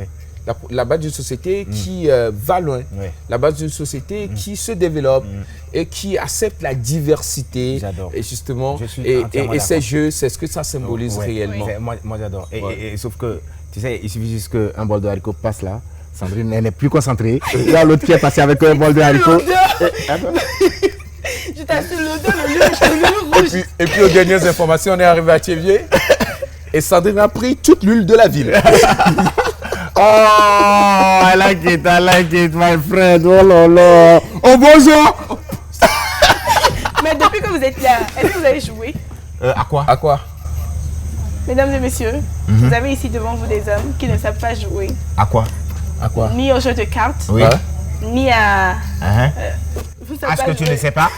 la base d'une société qui va loin, la base d'une société qui se développe et qui accepte la diversité. J'adore. Et justement, et ces jeux, c'est ce que ça symbolise réellement. Moi j'adore. Et sauf que, tu sais, il suffit juste qu'un bol de haricot passe là. Sandrine, elle n'est plus concentrée. Il y a l'autre qui est passé avec un bol de haricot. Je t'assure, le rouge. Et puis aux dernières informations, on est arrivé à Thiévier. Et Sandrine a pris toute l'huile de la ville. Oh, I like it, my friend. Oh là là. Oh bonjour. Mais depuis que vous êtes là, est-ce que vous avez joué? À quoi? À quoi? Mesdames et messieurs, vous avez ici devant vous des hommes qui ne savent pas jouer. À quoi? À quoi? Ni au jeu de cartes, ni à... Est-ce que tu ne sais pas?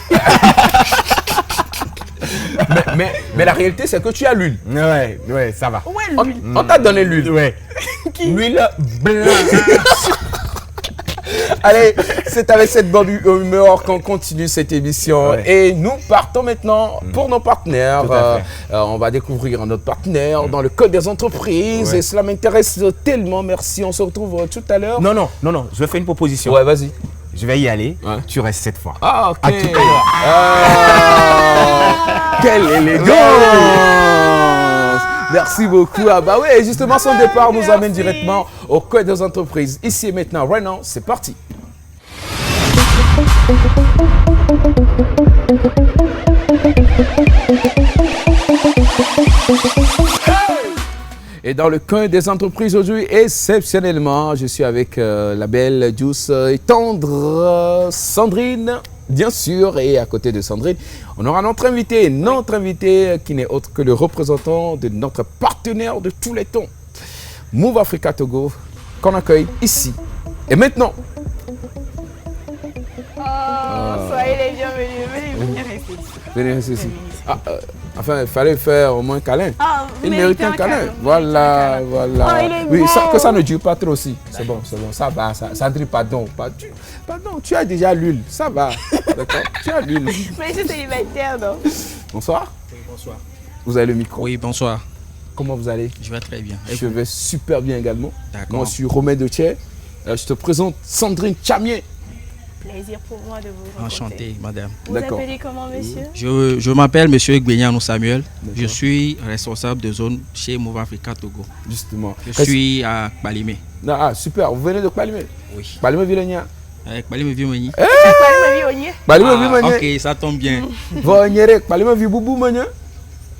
mais la réalité, c'est que tu as l'huile. Ouais, ça va. Ouais, l'huile. On t'a donné l'huile. Ouais. L'huile blanche. Allez, c'est avec cette bonne humeur qu'on continue cette émission. Et nous partons maintenant pour nos partenaires. On va découvrir notre partenaire dans le code des entreprises. Et cela m'intéresse tellement. Merci. On se retrouve tout à l'heure. Non. Je vais faire une proposition. Ouais, vas-y. Je vais y aller. Tu restes cette fois. Ah, ok. À tout à l'heure. Quelle élégance! Merci beaucoup. Ah bah oui, justement, son départ nous amène directement au code des entreprises. Ici et maintenant, right now, c'est parti. Et dans le coin des entreprises aujourd'hui, exceptionnellement, je suis avec la belle, douce et tendre Sandrine, bien sûr. Et à côté de Sandrine, on aura notre invité qui n'est autre que le représentant de notre partenaire de tous les temps, Move Africa Togo, qu'on accueille ici. Et maintenant. Soyez les bienvenus, venez rester ici. Venez rester ici. Enfin, il fallait faire au moins un câlin. Ah, il méritait un câlin. Voilà, voilà. Oh, il est oui, beau. que ça ne dure pas trop aussi. C'est bon, ça va. Sandrine, pardon, tu as déjà l'huile, ça va. D'accord, tu as l'huile. Mais je suis célibataire, non? Bonsoir. Oui, bonsoir. Vous avez le micro? Oui, bonsoir. Comment vous allez? Je vais très bien. Je vais super bien également. D'accord. Moi, je suis Romain Detier. Je te présente Sandrine Chamier. Plaisir pour moi de vous rencontrer. Enchanté, madame. Vous appelez comment, monsieur? Je m'appelle monsieur Egbenyanou Samuel. Je suis responsable de zone chez Move Africa Togo. Justement. Je suis à Kpalimé. Ah, super. Vous venez de Kpalimé? Oui. Kpalimé Vilenia. Kpalimé Vimoni. Ok, ça tombe bien. Vonyere, Kpalimé Viboubou Mania.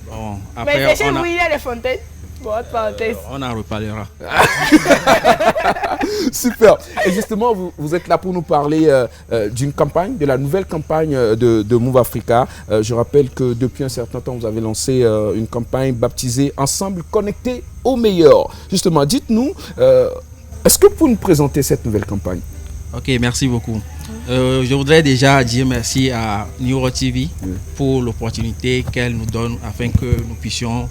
Bon, après, mais c'est chez vous, il y a les fontaines. Bon, parenthèse. On en reparlera. Super. Et justement, vous êtes là pour nous parler d'une campagne, de la nouvelle campagne de Move Africa. Je rappelle que depuis un certain temps, vous avez lancé une campagne baptisée Ensemble connectés au meilleur. Justement, dites-nous, est-ce que vous pouvez nous présenter cette nouvelle campagne? Ok, merci beaucoup. Je voudrais déjà dire merci à Neuro TV pour l'opportunité qu'elle nous donne afin que nous puissions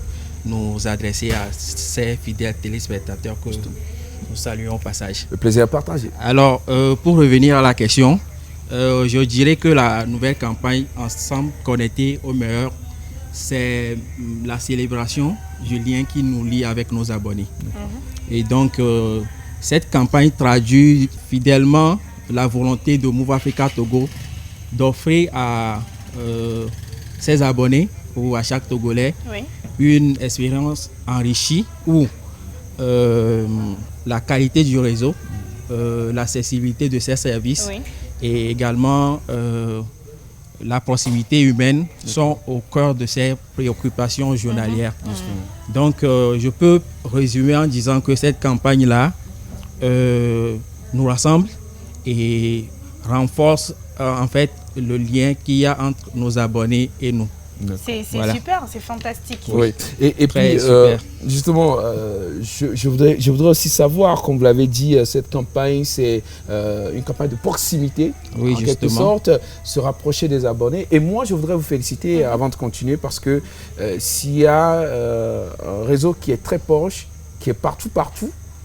nous adresser à ces fidèles téléspectateurs que nous saluons au passage. Le plaisir à partager. Alors, pour revenir à la question, je dirais que la nouvelle campagne Ensemble connectés au meilleur, c'est la célébration du lien qui nous lie avec nos abonnés. Et donc, cette campagne traduit fidèlement la volonté de Move Africa Togo d'offrir à ses abonnés ou à chaque Togolais une expérience enrichie où la qualité du réseau, l'accessibilité de ses services et également la proximité humaine sont au cœur de ses préoccupations journalières. Donc je peux résumer en disant que cette campagne-là nous rassemble et renforce en fait le lien qu'il y a entre nos abonnés et nous. C'est super, c'est fantastique. Oui. Et puis, justement, je voudrais aussi savoir, comme vous l'avez dit, cette campagne, c'est une campagne de proximité, en quelque sorte, se rapprocher des abonnés. Et moi, je voudrais vous féliciter avant de continuer, parce que s'il y a un réseau qui est très proche, qui est partout,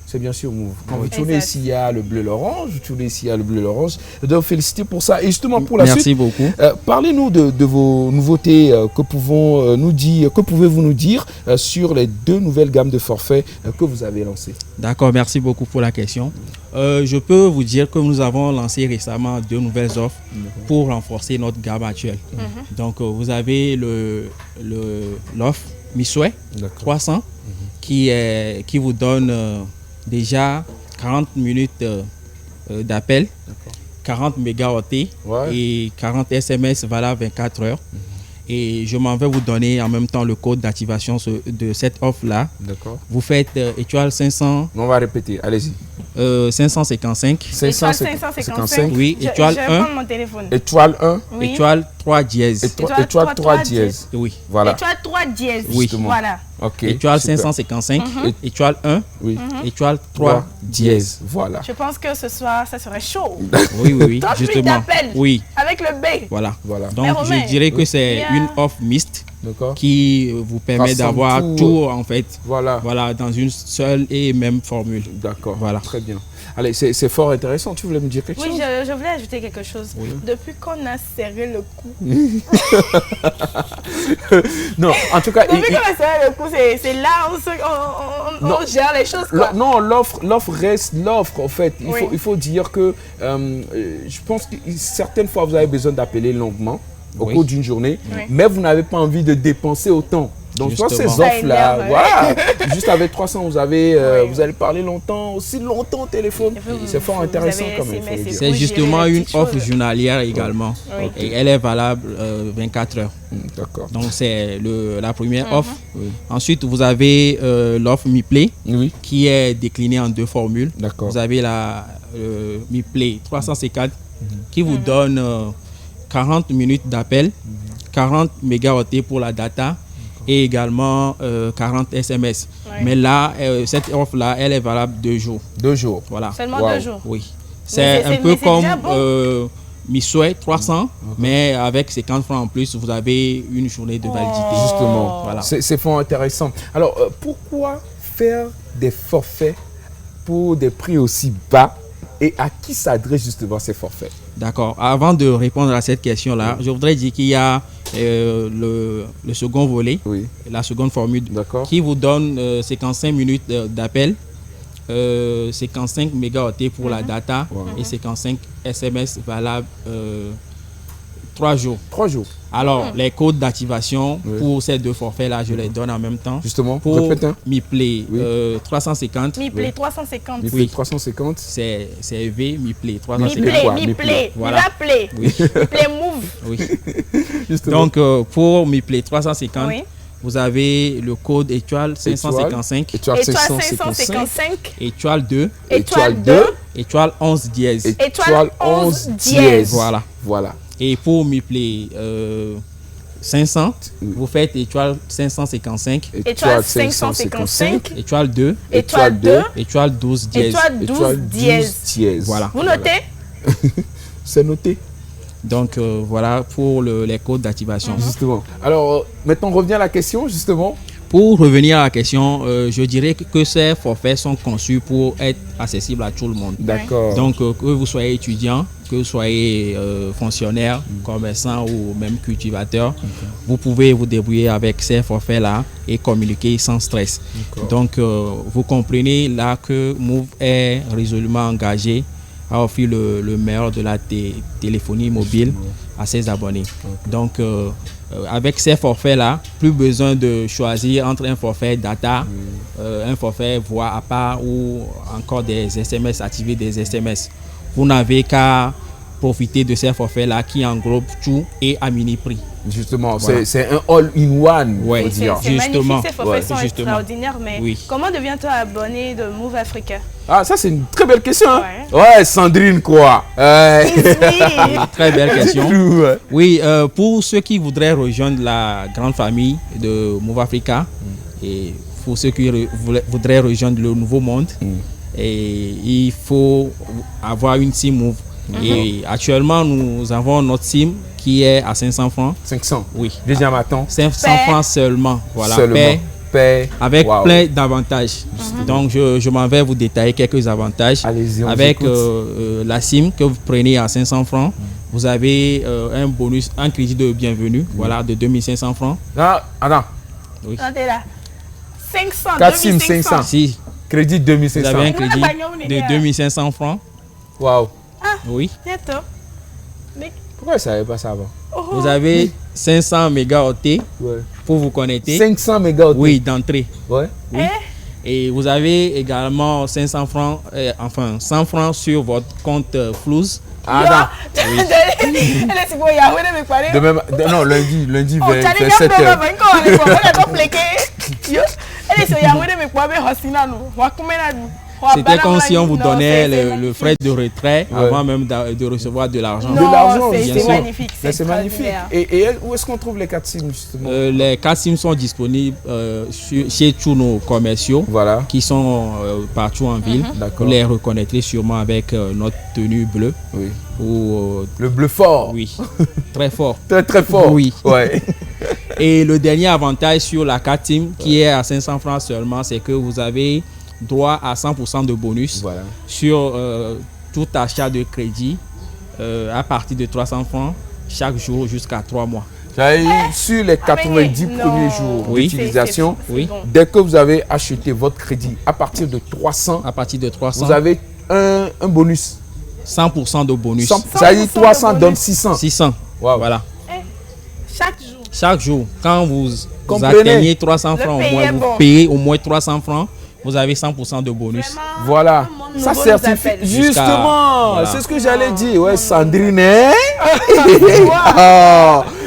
c'est bien sûr Move. Quand vous tournez ici, il y a le bleu, l'orange. Vous tournez ici, il y a le bleu, l'orange. Je dois vous féliciter pour ça. Et justement, pour la suite, merci beaucoup. Parlez-nous de vos nouveautés. Que pouvez-vous nous dire sur les 2 nouvelles gammes de forfaits que vous avez lancées? D'accord, merci beaucoup pour la question. Je peux vous dire que nous avons lancé récemment 2 nouvelles offres pour renforcer notre gamme actuelle. Donc, vous avez l'offre Mi-Souhait 300 qui vous donne déjà 40 minutes d'appel, 40 mégaoctets et 40 SMS valables 24 heures. Et je m'en vais vous donner en même temps le code d'activation de cette offre-là. D'accord. Vous faites étoile 500. On va répéter, allez-y. 555. Étoile 555. Oui, étoile 1. Je vais prendre mon téléphone. Étoile 1. Oui. Étoile 3 dièse. Étoile 3 dièse. Oui. Voilà. Étoile 3 dièse. Oui. Voilà. Ok. Étoile 555. Étoile 1. Oui. Étoile 3 dièse. Voilà. Je pense que ce soir, ça serait chaud. Oui, justement. Oui. Avec le B. Voilà. Donc, je dirais que c'est une offre mixte qui vous permet d'avoir tout en fait. Voilà, dans une seule et même formule. D'accord. Voilà. Très bien. Allez, c'est fort intéressant. Tu voulais me dire quelque chose? Oui, je voulais ajouter quelque chose. Oui. Depuis qu'on a serré le cou. Non, en tout cas. Depuis qu'on a serré le cou, c'est là où on gère les choses. Quoi. Non, l'offre reste l'offre, en fait. Il faut dire que je pense que certaines fois, vous avez besoin d'appeler longuement au cours d'une journée, mais vous n'avez pas envie de dépenser autant. Donc, soit ces offres-là, voilà, juste avec 300, vous allez parler longtemps, aussi longtemps au téléphone. C'est fort intéressant quand même. C'est justement une offre journalière également. Et elle est valable 24 heures. D'accord. Donc, c'est la première offre. Ensuite, vous avez l'offre Mi Play qui est déclinée en 2 formules. Vous avez la Mi Play 350 qui vous donne 40 minutes d'appel, 40 mégaoctets pour la data et également 40 SMS. Mais là, cette offre-là, elle est valable 2 jours. 2 jours. Voilà. Seulement 2 jours. Oui. C'est un peu comme Mi-souhait 300, mais avec 50 francs en plus, vous avez une journée de validité. Justement, voilà. C'est fort intéressant. Alors, pourquoi faire des forfaits pour des prix aussi bas et à qui s'adressent justement ces forfaits? D'accord. Avant de répondre à cette question-là, je voudrais dire qu'il y a le second volet, la seconde formule, qui vous donne 55 minutes d'appel, 55 mégaoctets pour la data et 55 SMS valables 3 jours. 3 jours. Alors, les codes d'activation pour ces deux forfaits-là, je les donne en même temps. Justement, pour MiPlay 350. MiPlay 350. MiPlay 350. C'est V, MiPlay 350. MiPlay, voilà. MiPlay. MiPlay Move. Oui. Donc, pour MiPlay 350, vous avez le code étoile 555. Étoile 555. Étoile 2. Étoile 2. Étoile 11 dièse. Étoile 11 dièse. Voilà. Et pour MiPlay 500, vous faites étoile 555. Étoile 555. Étoile 2. Étoile 2. Étoile 12 dièse. Étoile 12 dièse. Voilà. Vous notez? C'est noté. Donc voilà pour les codes d'activation. Justement. Alors maintenant on revient à la question justement. Pour revenir à la question, je dirais que ces forfaits sont conçus pour être accessibles à tout le monde. D'accord. Donc que vous soyez étudiant, que vous soyez fonctionnaire, commerçant ou même cultivateur, vous pouvez vous débrouiller avec ces forfaits-là et communiquer sans stress. Donc vous comprenez là que Move est résolument engagé à offrir le meilleur de la téléphonie mobile à ses abonnés. Donc avec ces forfaits-là, plus besoin de choisir entre un forfait data, un forfait voix à part ou encore des SMS, activer des SMS. Vous n'avez qu'à profiter de ces forfaits-là qui englobent tout et à mini prix. Justement, c'est un all-in-one. Ouais, c'est magnifique, ces forfaits sont extraordinaires, mais comment devient-on abonné de Move Africa? Ah, ça c'est une très belle question. Hein? Ouais, Sandrine quoi. Très belle question. Oui, pour ceux qui voudraient rejoindre la grande famille de Move Africa et pour ceux qui voudraient rejoindre le nouveau monde, et il faut avoir une SIM Move. Et actuellement, nous avons notre SIM qui est à 500 francs. 500? Oui. Déjà maintenant? 500 francs seulement. Voilà. Paix. Avec plein d'avantages. Donc, je m'en vais vous détailler quelques avantages. Allez-y, avec la SIM que vous prenez à 500 francs, vous avez un bonus, un crédit de bienvenue, voilà, de 2500 francs. Ah, attends. Oui. Attendez là. 500, 4 SIM 500. Si. Crédit 2500. Vous avez un crédit de 2500 francs. Waouh. Ah, oui. Bientôt. Mais pourquoi ça n'avait pas ça avant? Vous avez 500 mégaoctets pour vous connecter. 500 mégaoctets? Oui, d'entrée. Oui. Et vous avez également 500 francs, enfin 100 francs sur votre compte Flouze. Ah non. Non, lundi vers 7h. C'était comme si on vous donnait le frais de retrait avant même de recevoir de l'argent. De l'argent, c'est magnifique. C'est magnifique. Et où est-ce qu'on trouve les 4 SIM justement? Les 4 SIM sont disponibles chez tous nos commerciaux qui sont partout en ville. Vous les reconnaîtrez sûrement avec notre tenue bleue. Oui. Ou, le bleu fort. Oui, très fort. Très fort. Oui. Ouais. Et le dernier avantage sur la 4 SIM qui est à 500 francs seulement, c'est que vous avez droit à 100% de bonus sur tout achat de crédit à partir de 300 francs chaque jour jusqu'à 3 mois. Sur les 90 premiers jours d'utilisation, dès que vous avez acheté votre crédit à partir de 300, vous avez un bonus. 100% de bonus. Ça dit 300 donne 600. 600. Wow. Voilà. Chaque jour. Chaque jour. Quand vous atteignez 300 francs, vous payez au moins 300 francs. Vous avez 100% de bonus. Vraiment, voilà. Ça certifie. Justement, c'est ce que j'allais dire. Ouais, Sandrine.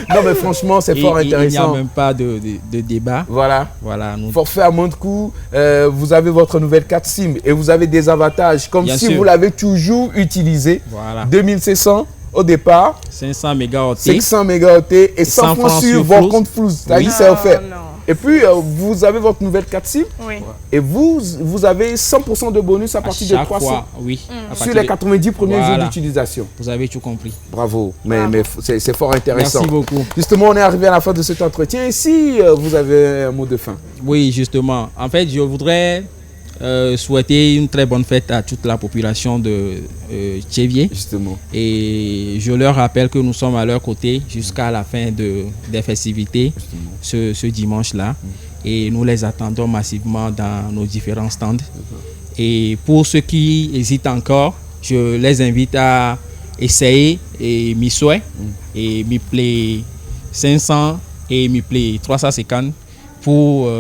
Non, mais franchement, c'est fort intéressant. Il n'y a même pas de débat. Voilà. Nous... Forfait à mon coût, vous avez votre nouvelle carte SIM et vous avez des avantages comme si vous l'avez toujours utilisé. Voilà. 2500 au départ. 500 mégaoctets. 500 mégaoctets et 100 francs sur vos comptes Flouze. C'est offert. Et puis, vous avez votre nouvelle carte SIM. Oui. Et vous avez 100% de bonus à partir de 300. Fois, oui. Sur les 90 premiers jours d'utilisation. Vous avez tout compris. Bravo. Mais c'est fort intéressant. Merci beaucoup. Justement, on est arrivé à la fin de cet entretien. Et si vous avez un mot de fin? Oui, justement. En fait, je voudrais souhaiter une très bonne fête à toute la population de Tchévié. Justement. Et je leur rappelle que nous sommes à leur côté jusqu'à la fin des festivités ce dimanche-là. Et nous les attendons massivement dans nos différents stands. Et pour ceux qui hésitent encore, je les invite à essayer Mi Souhait et Mi Play 500 et Mi Play 350 pour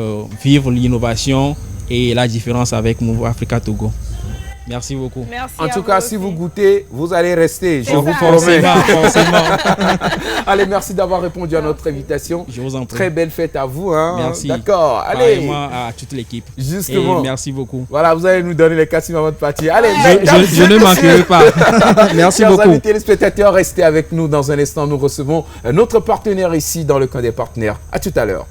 vivre l'innovation et la différence avec Move Africa Togo. Merci beaucoup. Merci en tout cas, si vous goûtez, vous allez rester. Je vous promets. Forcément. Allez, merci d'avoir répondu à notre invitation. Je vous en prie. Très belle fête à vous. Hein. Merci. D'accord. Allez. À toute l'équipe. Justement. Et merci beaucoup. Voilà, vous allez nous donner les cassim avant de partir. Allez, je ne manquerai pas. Merci beaucoup. Chers amis téléspectateurs, restez avec nous. Dans un instant, nous recevons notre partenaire ici dans le camp des partenaires. À tout à l'heure.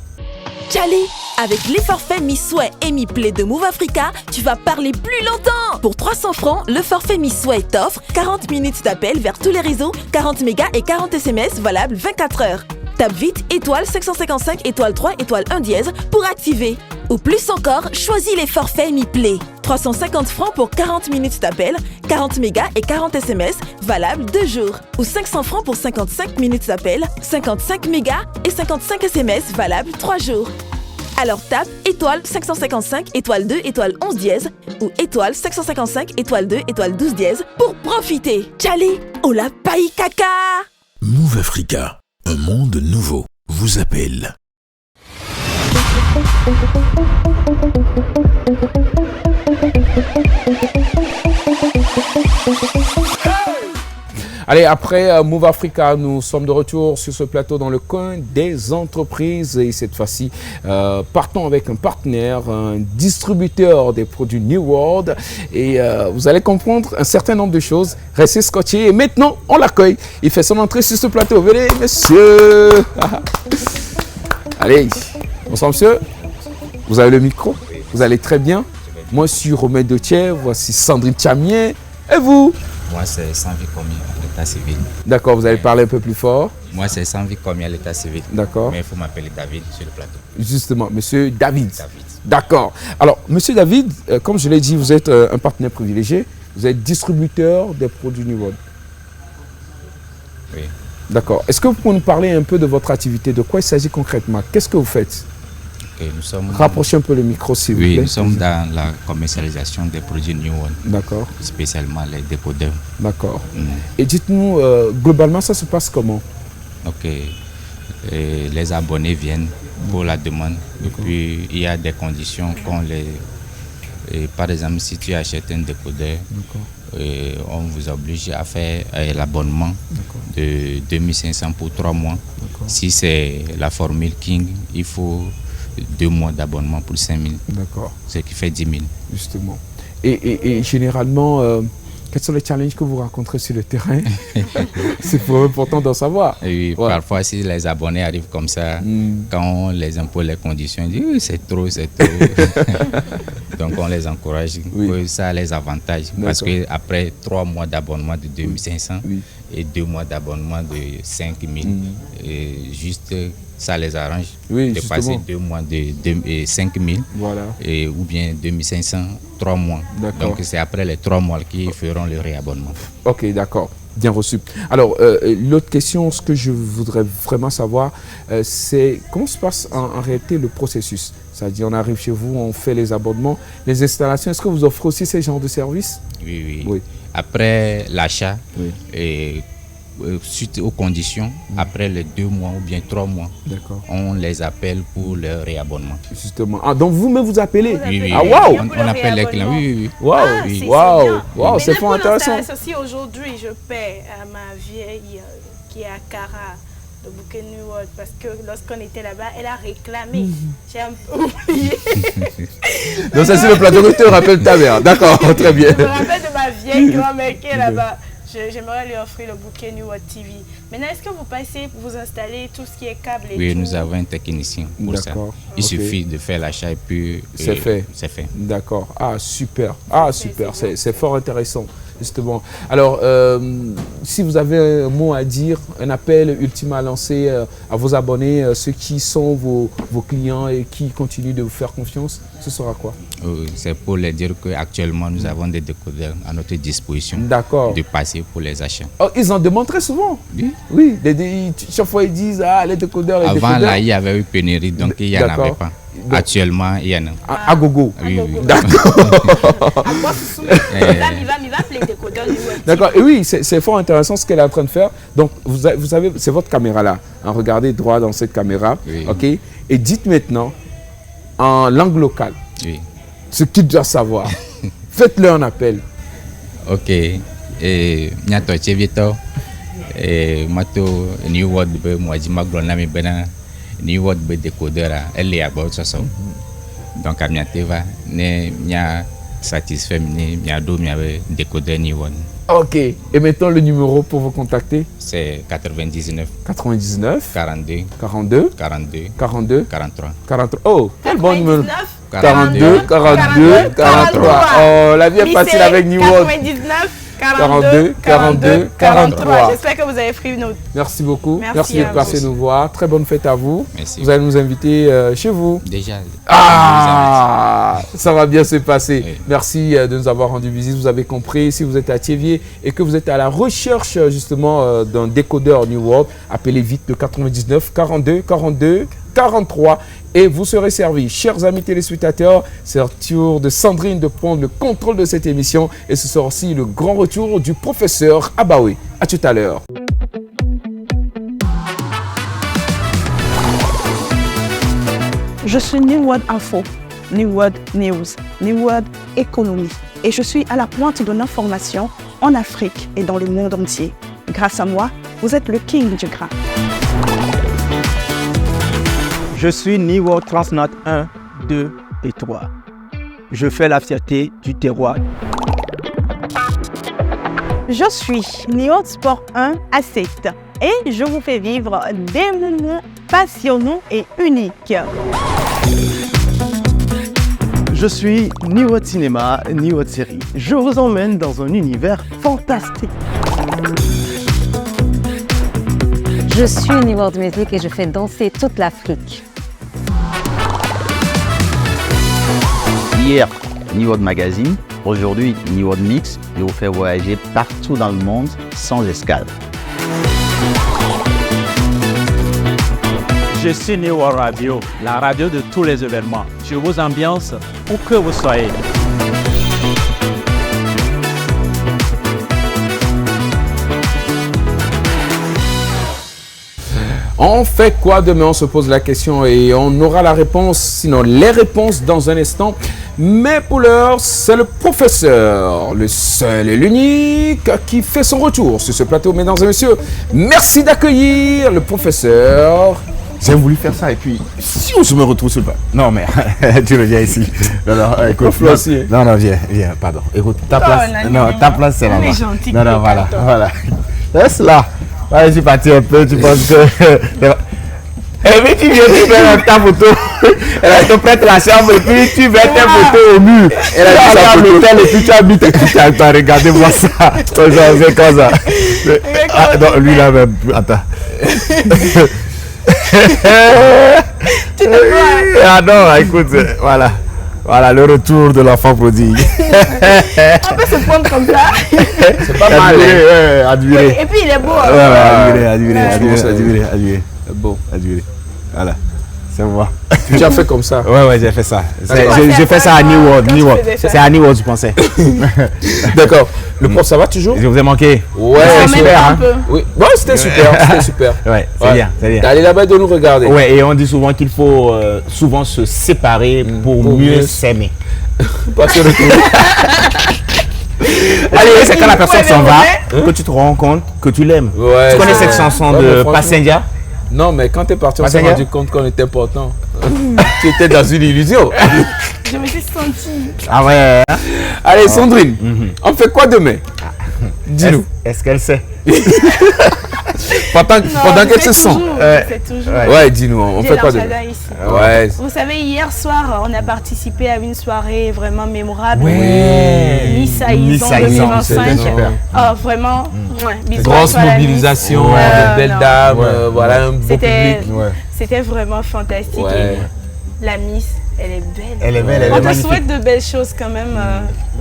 Tchali, avec les forfaits Mi Souhait et Mi Play de Move Africa, tu vas parler plus longtemps. Pour 300 francs, le forfait Mi Souhait t'offre 40 minutes d'appel vers tous les réseaux, 40 mégas et 40 SMS valables 24 heures. Tape vite étoile 555 étoile 3 étoile 1 dièse pour activer. Ou plus encore, choisis les forfaits Mi Play. 350 francs pour 40 minutes d'appel, 40 mégas et 40 SMS valables 2 jours. Ou 500 francs pour 55 minutes d'appel, 55 mégas et 55 SMS valables 3 jours. Alors tape étoile 555 étoile 2 étoile 11 dièse ou étoile 555 étoile 2 étoile 12 dièse pour profiter. Tchali, Ola Paï Kaka. Move Africa, un monde nouveau vous appelle. Allez, après Move Africa, nous sommes de retour sur ce plateau dans le coin des entreprises. Et cette fois-ci, partons avec un partenaire, un distributeur des produits New World. Et vous allez comprendre un certain nombre de choses. Restez scotchés. Et maintenant, on l'accueille. Il fait son entrée sur ce plateau. Venez, monsieur. Allez, bonsoir, monsieur. Vous avez le micro? Vous allez très bien? Moi, je suis Romain Detier. Voici Sandrine Chamier. Et vous? Moi, c'est Sanvi Comia, l'état civil. D'accord, vous allez parler un peu plus fort. Moi, c'est Sanvi Comia, l'état civil. D'accord. Mais il faut m'appeler David sur le plateau. Justement, monsieur David. D'accord. Alors, monsieur David, comme je l'ai dit, vous êtes un partenaire privilégié. Vous êtes distributeur des produits New World. Oui. D'accord. Est-ce que vous pouvez nous parler un peu de votre activité? De quoi il s'agit concrètement? Qu'est-ce que vous faites? Okay, nous sommes... Rapprochez un peu le micro, s'il vous plaît. Oui, nous sommes dans la commercialisation des produits New World. D'accord. Spécialement les décodeurs. D'accord. Et dites-nous, globalement, ça se passe comment? Ok. Les abonnés viennent pour la demande. Et puis, il y a des conditions qu'on les... par exemple, si tu achètes un décodeur, on vous oblige à faire l'abonnement de 2500 pour 3 mois. Si c'est la formule King, il faut 2 mois d'abonnement pour 5000. D'accord. Ce qui fait 10 000. Justement. Et généralement, quels sont les challenges que vous rencontrez sur le terrain? C'est important d'en savoir. Et oui, parfois, si les abonnés arrivent comme ça, quand on les impose les conditions, ils disent oui, c'est trop, c'est trop. Donc, on les encourage. Oui. Ça a les avantages. Parce qu'après 3 mois d'abonnement de 2500 et 2 mois d'abonnement de 5000, juste ça les arrange de passer 2 mois de 5000 ou bien 2500, 3 mois. Donc, c'est après les 3 mois qu'ils feront le réabonnement. Ok, d'accord. Bien reçu. Alors, l'autre question, ce que je voudrais vraiment savoir, c'est comment se passe en réalité le processus? C'est-à-dire, on arrive chez vous, on fait les abonnements, les installations. Est-ce que vous offrez aussi ces genres de services? Oui. Après l'achat, suite aux conditions, après les 2 mois ou bien 3 mois, on les appelle pour leur réabonnement. Justement. Ah, donc vous-même vous appelez? Oui. Ah, waouh! On appelle les clients, oui. Waouh, c'est fort intéressant. Si aujourd'hui je paie à ma vieille qui est à Cara, de Bouquet New World, parce que lorsqu'on était là-bas, elle a réclamé. J'ai un peu oublié. Donc ça c'est le plateau que tu te rappelles ta mère. D'accord, très bien. Je me rappelle de ma vieille grand-mère qui est là-bas. j'aimerais lui offrir le bouquet New World TV. Maintenant, est-ce que vous passez pour vous installer tout ce qui est câble et Oui, tout? nous avons un technicien pour ça. Il suffit de faire l'achat et puis c'est fait. C'est fait. D'accord. Ah, super. Ah, super. C'est fort intéressant, justement. Alors, si vous avez un mot à dire, un appel ultime à lancer à vos abonnés, ceux qui sont vos clients et qui continuent de vous faire confiance, ce sera quoi? C'est pour les dire qu'actuellement, nous avons des décodeurs à notre disposition. D'accord. De passer pour les achats. Oh, ils en demandent très souvent. Oui. Oui. Chaque fois, ils disent, ah, les décodeurs, les décodeurs. Avant, là, il y avait eu pénurie, donc il n'y en avait pas. Actuellement, il y en a. À gogo. Oui, oui. D'accord. D'accord. Et oui, c'est fort intéressant ce qu'elle est en train de faire. Donc, vous savez, c'est votre caméra là. Regardez droit dans cette caméra. Oui. OK. Et dites maintenant, en langue locale, oui, ce qu'il doit savoir. Faites-le un appel. OK. Nyato Chevito. Mato New World be Mwajima Gronami Bena. New World be décodeur elle est à bord ça. Donc à Miateva ne mia satisfait mia do mia décodeur New World. OK. Et maintenant le numéro pour vous contacter? C'est 99 42 43 43. Oh, quel bon numéro. 42 43. Oh, la vie est facile avec New World. 42 43. J'espère que vous avez pris note. Merci beaucoup. Merci de passer nous voir. Très bonne fête à vous. Merci. Vous allez nous inviter chez vous. Déjà. Ah, ça va bien se passer. Oui. Merci de nous avoir rendu visite. Vous avez compris, si vous êtes à Thiévier et que vous êtes à la recherche justement d'un décodeur New World, appelez vite le 99 42 43 et vous serez servis. Chers amis téléspectateurs, c'est le tour de Sandrine de prendre le contrôle de cette émission et ce sera aussi le grand retour du professeur Abaoui. À tout à l'heure. Je suis New World Info, New World News, New World Économie et je suis à la pointe de l'information en Afrique et dans le monde entier. Grâce à moi, vous êtes le king du grain. Je suis New World Transnote 1, 2 et 3. Je fais la fierté du terroir. Je suis New World Sport 1 à 7 et je vous fais vivre des moments passionnants et uniques. Je suis New World Cinéma, New World Série. Je vous emmène dans un univers fantastique. Je suis New World Music et je fais danser toute l'Afrique. Hier, New World Magazine. Aujourd'hui, New World Mix. Je vous fais voyager partout dans le monde sans escale. Je suis New World Radio, la radio de tous les événements. Je vous ambiance où que vous soyez. On fait quoi demain? On se pose la question et on aura la réponse, sinon les réponses dans un instant. Mais pour l'heure, c'est le professeur, le seul et l'unique qui fait son retour sur ce plateau. Mesdames et messieurs, merci d'accueillir le professeur. J'ai voulu faire ça et puis, si on se me retrouve sur le plateau. Non mais, tu reviens ici. Non, écoute, non, viens, pardon. Écoute, ta place, ta place c'est là-bas. Non, voilà. Reste là. Ouais, je suis parti un peu, tu penses que... Et puis tu viens de faire ta photo, elle te prête la chambre et puis tu mets tes photos au mur. Elle a dit ça l'hôtel et puis tu habites. Attends, regardez-moi ça. C'est comme ça. Ah, non, lui là même, attends. Ah non, écoute, voilà. Voilà le retour de l'enfant prodigue. On peut se prendre comme ça. C'est pas mal. Admiré. Oui, et puis il est beau. Admiré. Beau. Admiré. Voilà. C'est moi. Tu as fait comme ça? Ouais, j'ai fait ça. J'ai fait ça à New World. C'est à New World, je pensais. D'accord. Le prof, ça va toujours? Je vous ai manqué. Ouais, c'était super. Hein? Oui, ouais, c'était super. Ouais, c'est bien. T'es allé là-bas de nous regarder. Ouais, et on dit souvent qu'il faut souvent se séparer pour mieux s'aimer. Pas sur le coup. Allez, c'est quand la personne s'en va que tu te rends compte que tu l'aimes. Ouais, tu connais cette chanson de Passendia? Non, mais quand tu es parti, on s'est rendu compte qu'on était important. Tu étais dans une illusion. Je me suis sentie. Ah ouais. Allez, Sandrine, on fait quoi demain? Dis-nous. Est-ce qu'elle sait? Pendant qu'elle se sent. C'est toujours. Ouais, dis-nous, on fait quoi de ouais. Vous savez, hier soir, on a participé à une soirée vraiment mémorable. Miss Haïzon 2025. Vraiment, grosse mobilisation, de belles dames, voilà, un beau public. C'était vraiment fantastique. Ouais. Et la Miss, elle est belle. Elle est belle, elle est magnifique. On te souhaite de belles choses quand même.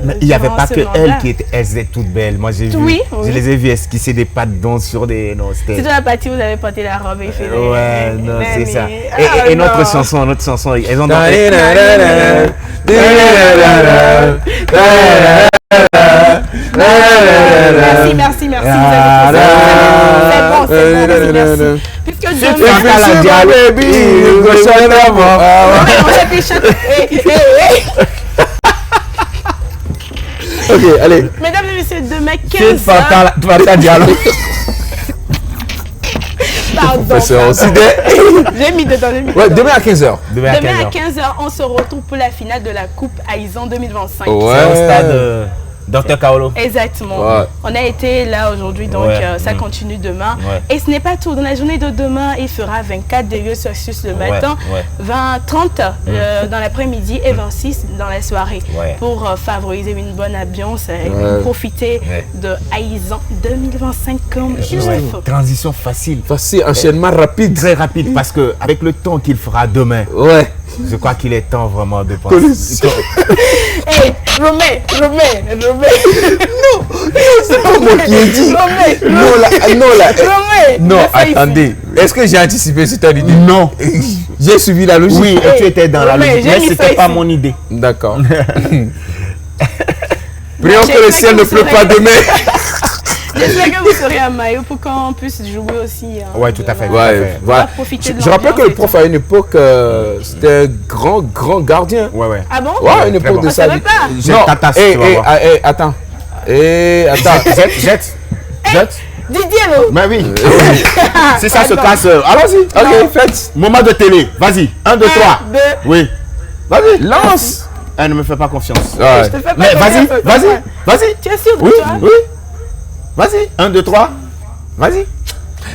Mais il n'y avait pas que elle qui était, elles étaient toutes belles. Moi, j'ai vu, je les ai vues esquisser des pattes d'onde sur des... C'est dans la partie où vous avez porté la robe et fait ouais, non, c'est ça. Et notre chanson, elles ont dansé. Merci. C'est bon, merci. Puisque ok, allez. Mesdames et messieurs, demain 15h. Pardon. J'ai mis dedans. Ouais, demain à 15h. Demain à 15h, on se retrouve pour la finale de la Coupe Haïzon 2025. Ouais. C'est au stade Dr Kaolo. Exactement. Ouais. On a été là aujourd'hui, donc ça continue demain. Ouais. Et ce n'est pas tout. Dans la journée de demain, il fera 24 degrés Celsius le matin, 30 dans l'après-midi et 26 dans la soirée pour favoriser une bonne ambiance et profiter de Haïzon 2025 comme il le faut. Transition facile. Facile, enchaînement rapide. Très rapide parce qu'avec le temps qu'il fera demain, je crois qu'il est temps vraiment de penser. Hey, Romé. Non, c'est pas moi qui ai dit. Non, attendez. Est-ce que j'ai anticipé cette idée? Non. J'ai suivi la logique. Oui, tu étais dans la logique, mais c'était pas mon idée. D'accord. Prions que le ciel ne pleut pas demain. J'espère que vous serez à Mayo pour qu'on puisse jouer aussi. Oui, tout à fait. Voilà. Je rappelle que le prof à une époque, c'était un grand gardien. Ah bon? Ouais, à une époque de ça. Non, attends. Jette. Didier, non? Mais oui. Si ça se casse, allons-y. Ok, faites. Moment de télé. Vas-y. 1, 2, 3. Oui. Vas-y. Lance. Elle ne me fait pas confiance. Je te fais pas. Mais vas-y. Tu es sûr de toi? Oui. Vas-y. 1, 2, 3. Vas-y.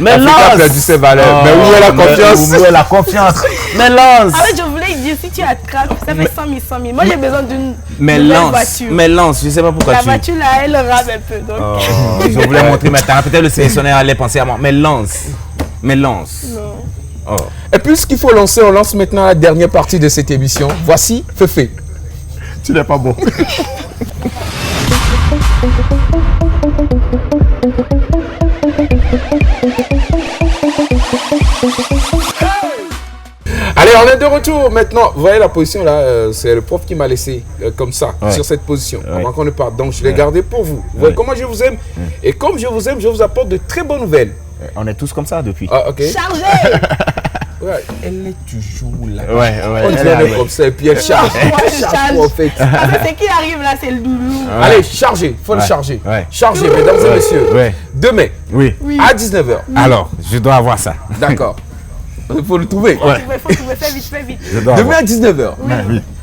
Mais lance. Mais où est la confiance? Où est la confiance? Mais lance. En fait, je voulais dire, si tu attrapes, ça fait 100 000. Moi, j'ai besoin d'une voiture. Mais lance, je sais pas pourquoi la voiture, là, elle rame un peu. Donc. Je voulais montrer maintenant. Peut-être le sélectionneur allait penser à moi. Mais lance. Non. Et puisqu'il faut lancer, on lance maintenant la dernière partie de cette émission. Voici Fefe. Tu n'es pas bon. Allez, on est de retour maintenant. Vous voyez la position là, c'est le prof qui m'a laissé comme ça, sur cette position, avant qu'on ne parte. Donc je l'ai gardé pour vous. Vous voyez comment je vous aime. Et comme je vous aime, je vous apporte de très bonnes nouvelles. On est tous comme ça depuis. Ah, ok. Chargé. Ouais, elle est toujours là. On dirait comme ça et puis elle charge. En fait. C'est qui arrive là, c'est le doudou. Allez, chargez, faut le charger. Chargez, mesdames et messieurs. Demain, à 19h. Alors, je dois avoir ça. D'accord. Il faut le trouver. Faut trouver, fais vite. Demain à 19h.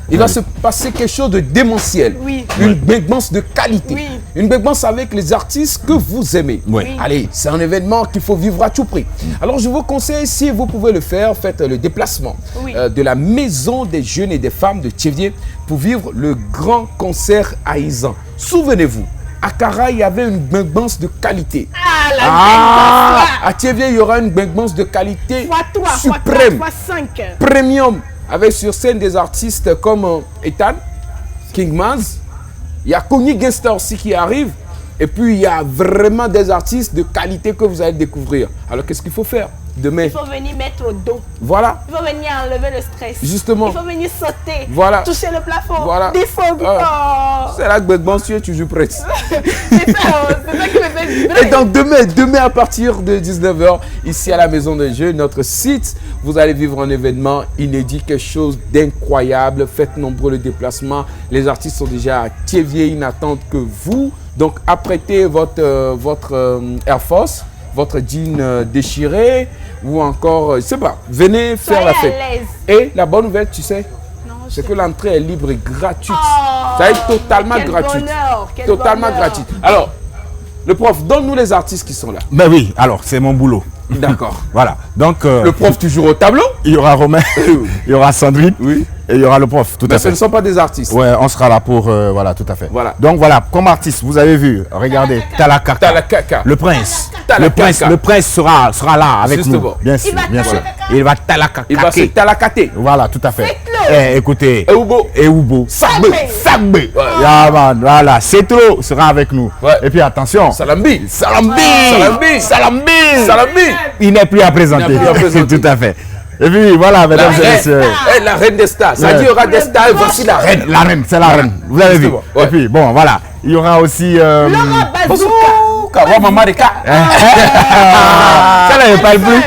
Il va se passer quelque chose de démentiel. Une big-bance de qualité. Une big-bance avec les artistes que vous aimez. Allez, c'est un événement qu'il faut vivre à tout prix. Alors je vous conseille, si vous pouvez le faire, faites le déplacement de la Maison des Jeunes et des Femmes de Thiéviers pour vivre le grand concert Haïzon. Souvenez-vous, à Kara, il y avait une big-bance de qualité. À Thiéviers, il y aura une big-bance de qualité suprême, premium. Avec sur scène des artistes comme Ethan, King Mans, il y a Kony Gangster aussi qui arrive, et puis il y a vraiment des artistes de qualité que vous allez découvrir. Alors qu'est-ce qu'il faut faire demain? Il faut venir mettre au dos. Voilà. Il faut venir enlever le stress. Justement. Il faut venir sauter. Voilà. Toucher le plafond. Voilà. C'est là que Begban, tu es toujours prête. C'est ça qui me fait vibrer. Et donc demain à partir de 19h, ici à la Maison des Jeux, notre site, vous allez vivre un événement inédit, quelque chose d'incroyable. Faites nombreux de déplacements. Les artistes sont déjà à Thiéviers, ils n'attendent que vous. Donc apprêtez votre Air Force, votre jean déchiré, ou encore, je sais pas, venez faire la fête. Et la bonne nouvelle, tu sais, c'est que l'entrée est libre et gratuite. Ça va être totalement gratuite. Totalement gratuite. Alors, Le prof, donne-nous les artistes qui sont là. Ben oui, alors c'est mon boulot. D'accord. Voilà. Donc, le prof toujours au tableau. Il y aura Romain, il y aura Sandrine, oui. Et il y aura le prof, tout à fait. Mais ce ne sont pas des artistes. Ouais, on sera là pour, voilà, tout à fait. Voilà. Donc voilà, comme artiste, vous avez vu, regardez, Talakaka. Le prince. Le prince sera là avec Justement. nous. Bien sûr, bien sûr. Il va talakaka. Il va se talakater. Voilà, tout à fait. Écoutez. Eubo. Sagbe. Yeah, man, voilà. Cetro sera avec nous. Ouais. Et puis attention. Salambi. Il n'est plus à présenter. Tout à fait. Et puis voilà, mesdames et messieurs. La reine des stars. Ça dit il y aura des stars et voici la reine. La reine, c'est la reine. Vous avez vu. Ouais. Et puis bon, voilà. Il y aura aussi. Maman Marika. Ça ne parle plus.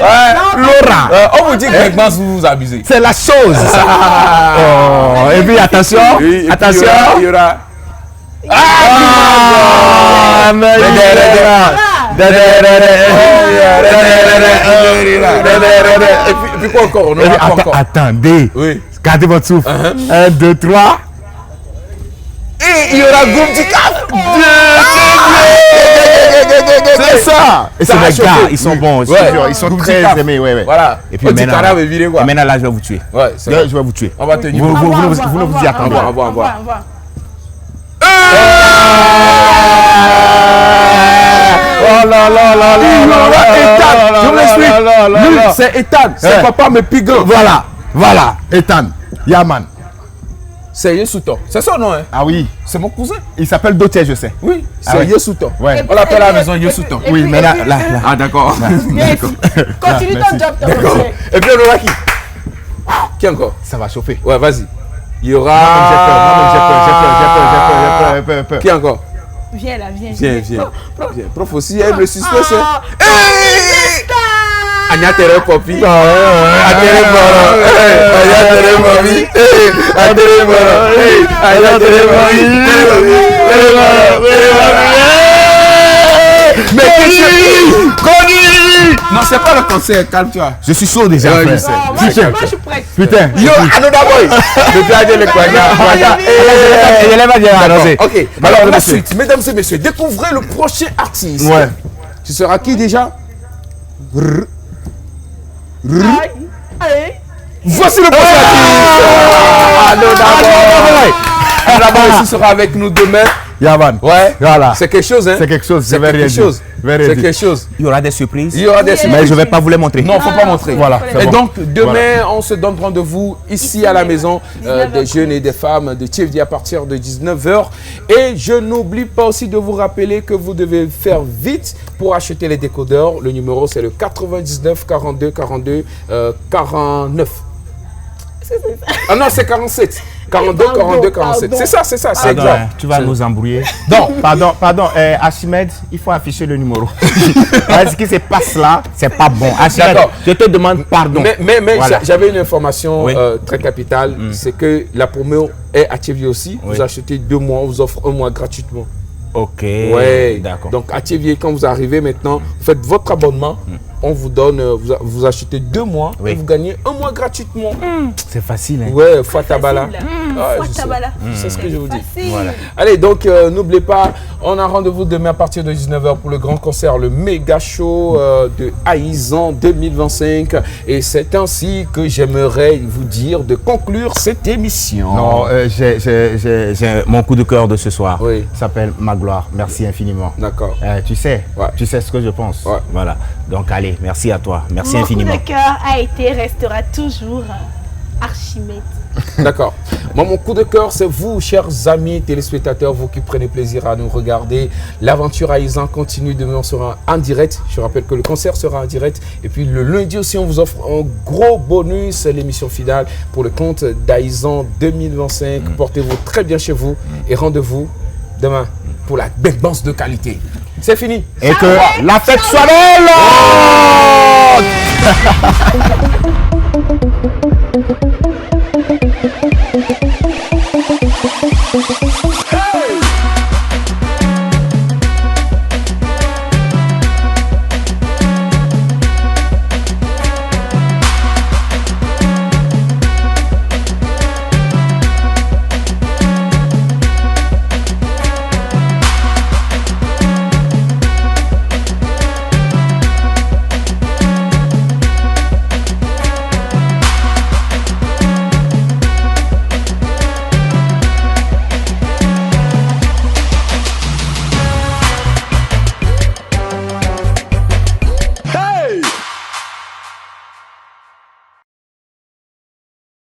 Laura. On vous dit que vous abusez. C'est la chose. Et puis attention. Attention. Il y aura. Et puis quoi encore? Attendez. Oui. Gardez votre souffle. 1, 2, 3. Et il y aura groupe du CAF. C'est ça. Et c'est les gars, ils sont bons. Ils sont très aimés. Voilà. Et puis maintenant là, je vais vous tuer. Ouais, je vais vous tuer. On va tenir. Vous ne vous y attendez pas. Au revoir. Oh là là là là. Je vous l'explique. Lui, c'est Ethan. C'est papa mais Pigon. Voilà. Ethan. Yaman. C'est Yesuto. C'est son nom, hein? Ah oui. C'est mon cousin. Il s'appelle Dotier, je sais. Oui, c'est Yesuto. Ouais. On l'appelle à la maison Yesuto. Oui, mais là. Ah, d'accord. Continue ton job, d'accord. Et puis, on aura qui? Qui encore? Ça va chauffer. Ouais, vas-y. Il y aura. J'ai peur. Qui encore? Viens là, viens. Prof aussi aime le suspense. Anya tere popi. Atere boro. Anya tere popi. Atere boro. Anya tere popi. Mais qu'est-ce que non, c'est pas le concert, calme-toi. Je suis chaud déjà. Moi, je suis prête. Putain. Yo, another boy. Le gars le Ok. Alors la suite, mesdames et messieurs, découvrez le prochain artiste. Ouais. Tu seras qui déjà? Voici le prochain artiste. Another boy sera avec nous demain. Yaman. Ouais. Voilà. C'est quelque chose, hein? C'est quelque chose. C'est quelque chose. C'est quelque chose. Il y aura des surprises. Il y aura des surprises. Mais je ne vais pas vous les montrer. Non, il ne faut pas montrer. Voilà. Et donc, demain, on se donne rendez-vous ici à la maison des jeunes et des femmes de TFD à partir de 19h. Et je n'oublie pas aussi de vous rappeler que vous devez faire vite pour acheter les décodeurs. Le numéro, c'est le 99 42 42 49. Ah non, c'est 47. 42, 42, 47. C'est ça, c'est exact. Tu vas nous embrouiller. Donc, pardon, Archimède, il faut afficher le numéro. Ce qui se passe là, c'est pas bon. Archimède, je te demande pardon. Mais voilà. J'avais une information très capitale, c'est que la promo est activée aussi. Vous achetez 2 mois, on vous offre 1 mois gratuitement. Ok. Ouais. D'accord. Donc, activez quand vous arrivez maintenant, vous faites votre abonnement. On vous donne, vous achetez 2 mois et vous gagnez 1 mois gratuitement. C'est facile, hein? Ouais, Fatabala. C'est ce que je vous dis. Voilà. Allez, donc n'oubliez pas, on a rendez-vous demain à partir de 19h pour le grand concert, le méga show de Aïzan 2025. Et c'est ainsi que j'aimerais vous dire de conclure cette émission. Non, j'ai mon coup de cœur de ce soir. Oui. S'appelle Ma Gloire. Merci infiniment. D'accord. Tu sais ce que je pense. Ouais. Voilà. Donc allez, merci à toi. Merci infiniment. Mon coup de cœur a été, restera toujours Archimède. D'accord. Moi, mon coup de cœur, c'est vous, chers amis téléspectateurs, vous qui prenez plaisir à nous regarder. L'aventure Aïzan continue. Demain, on sera en direct. Je rappelle que le concert sera en direct. Et puis le lundi aussi, on vous offre un gros bonus, l'émission finale pour le compte d'Aïzan 2025. Portez-vous très bien chez vous et rendez-vous demain pour la big boss de qualité. C'est fini. Et que la fête soit belle.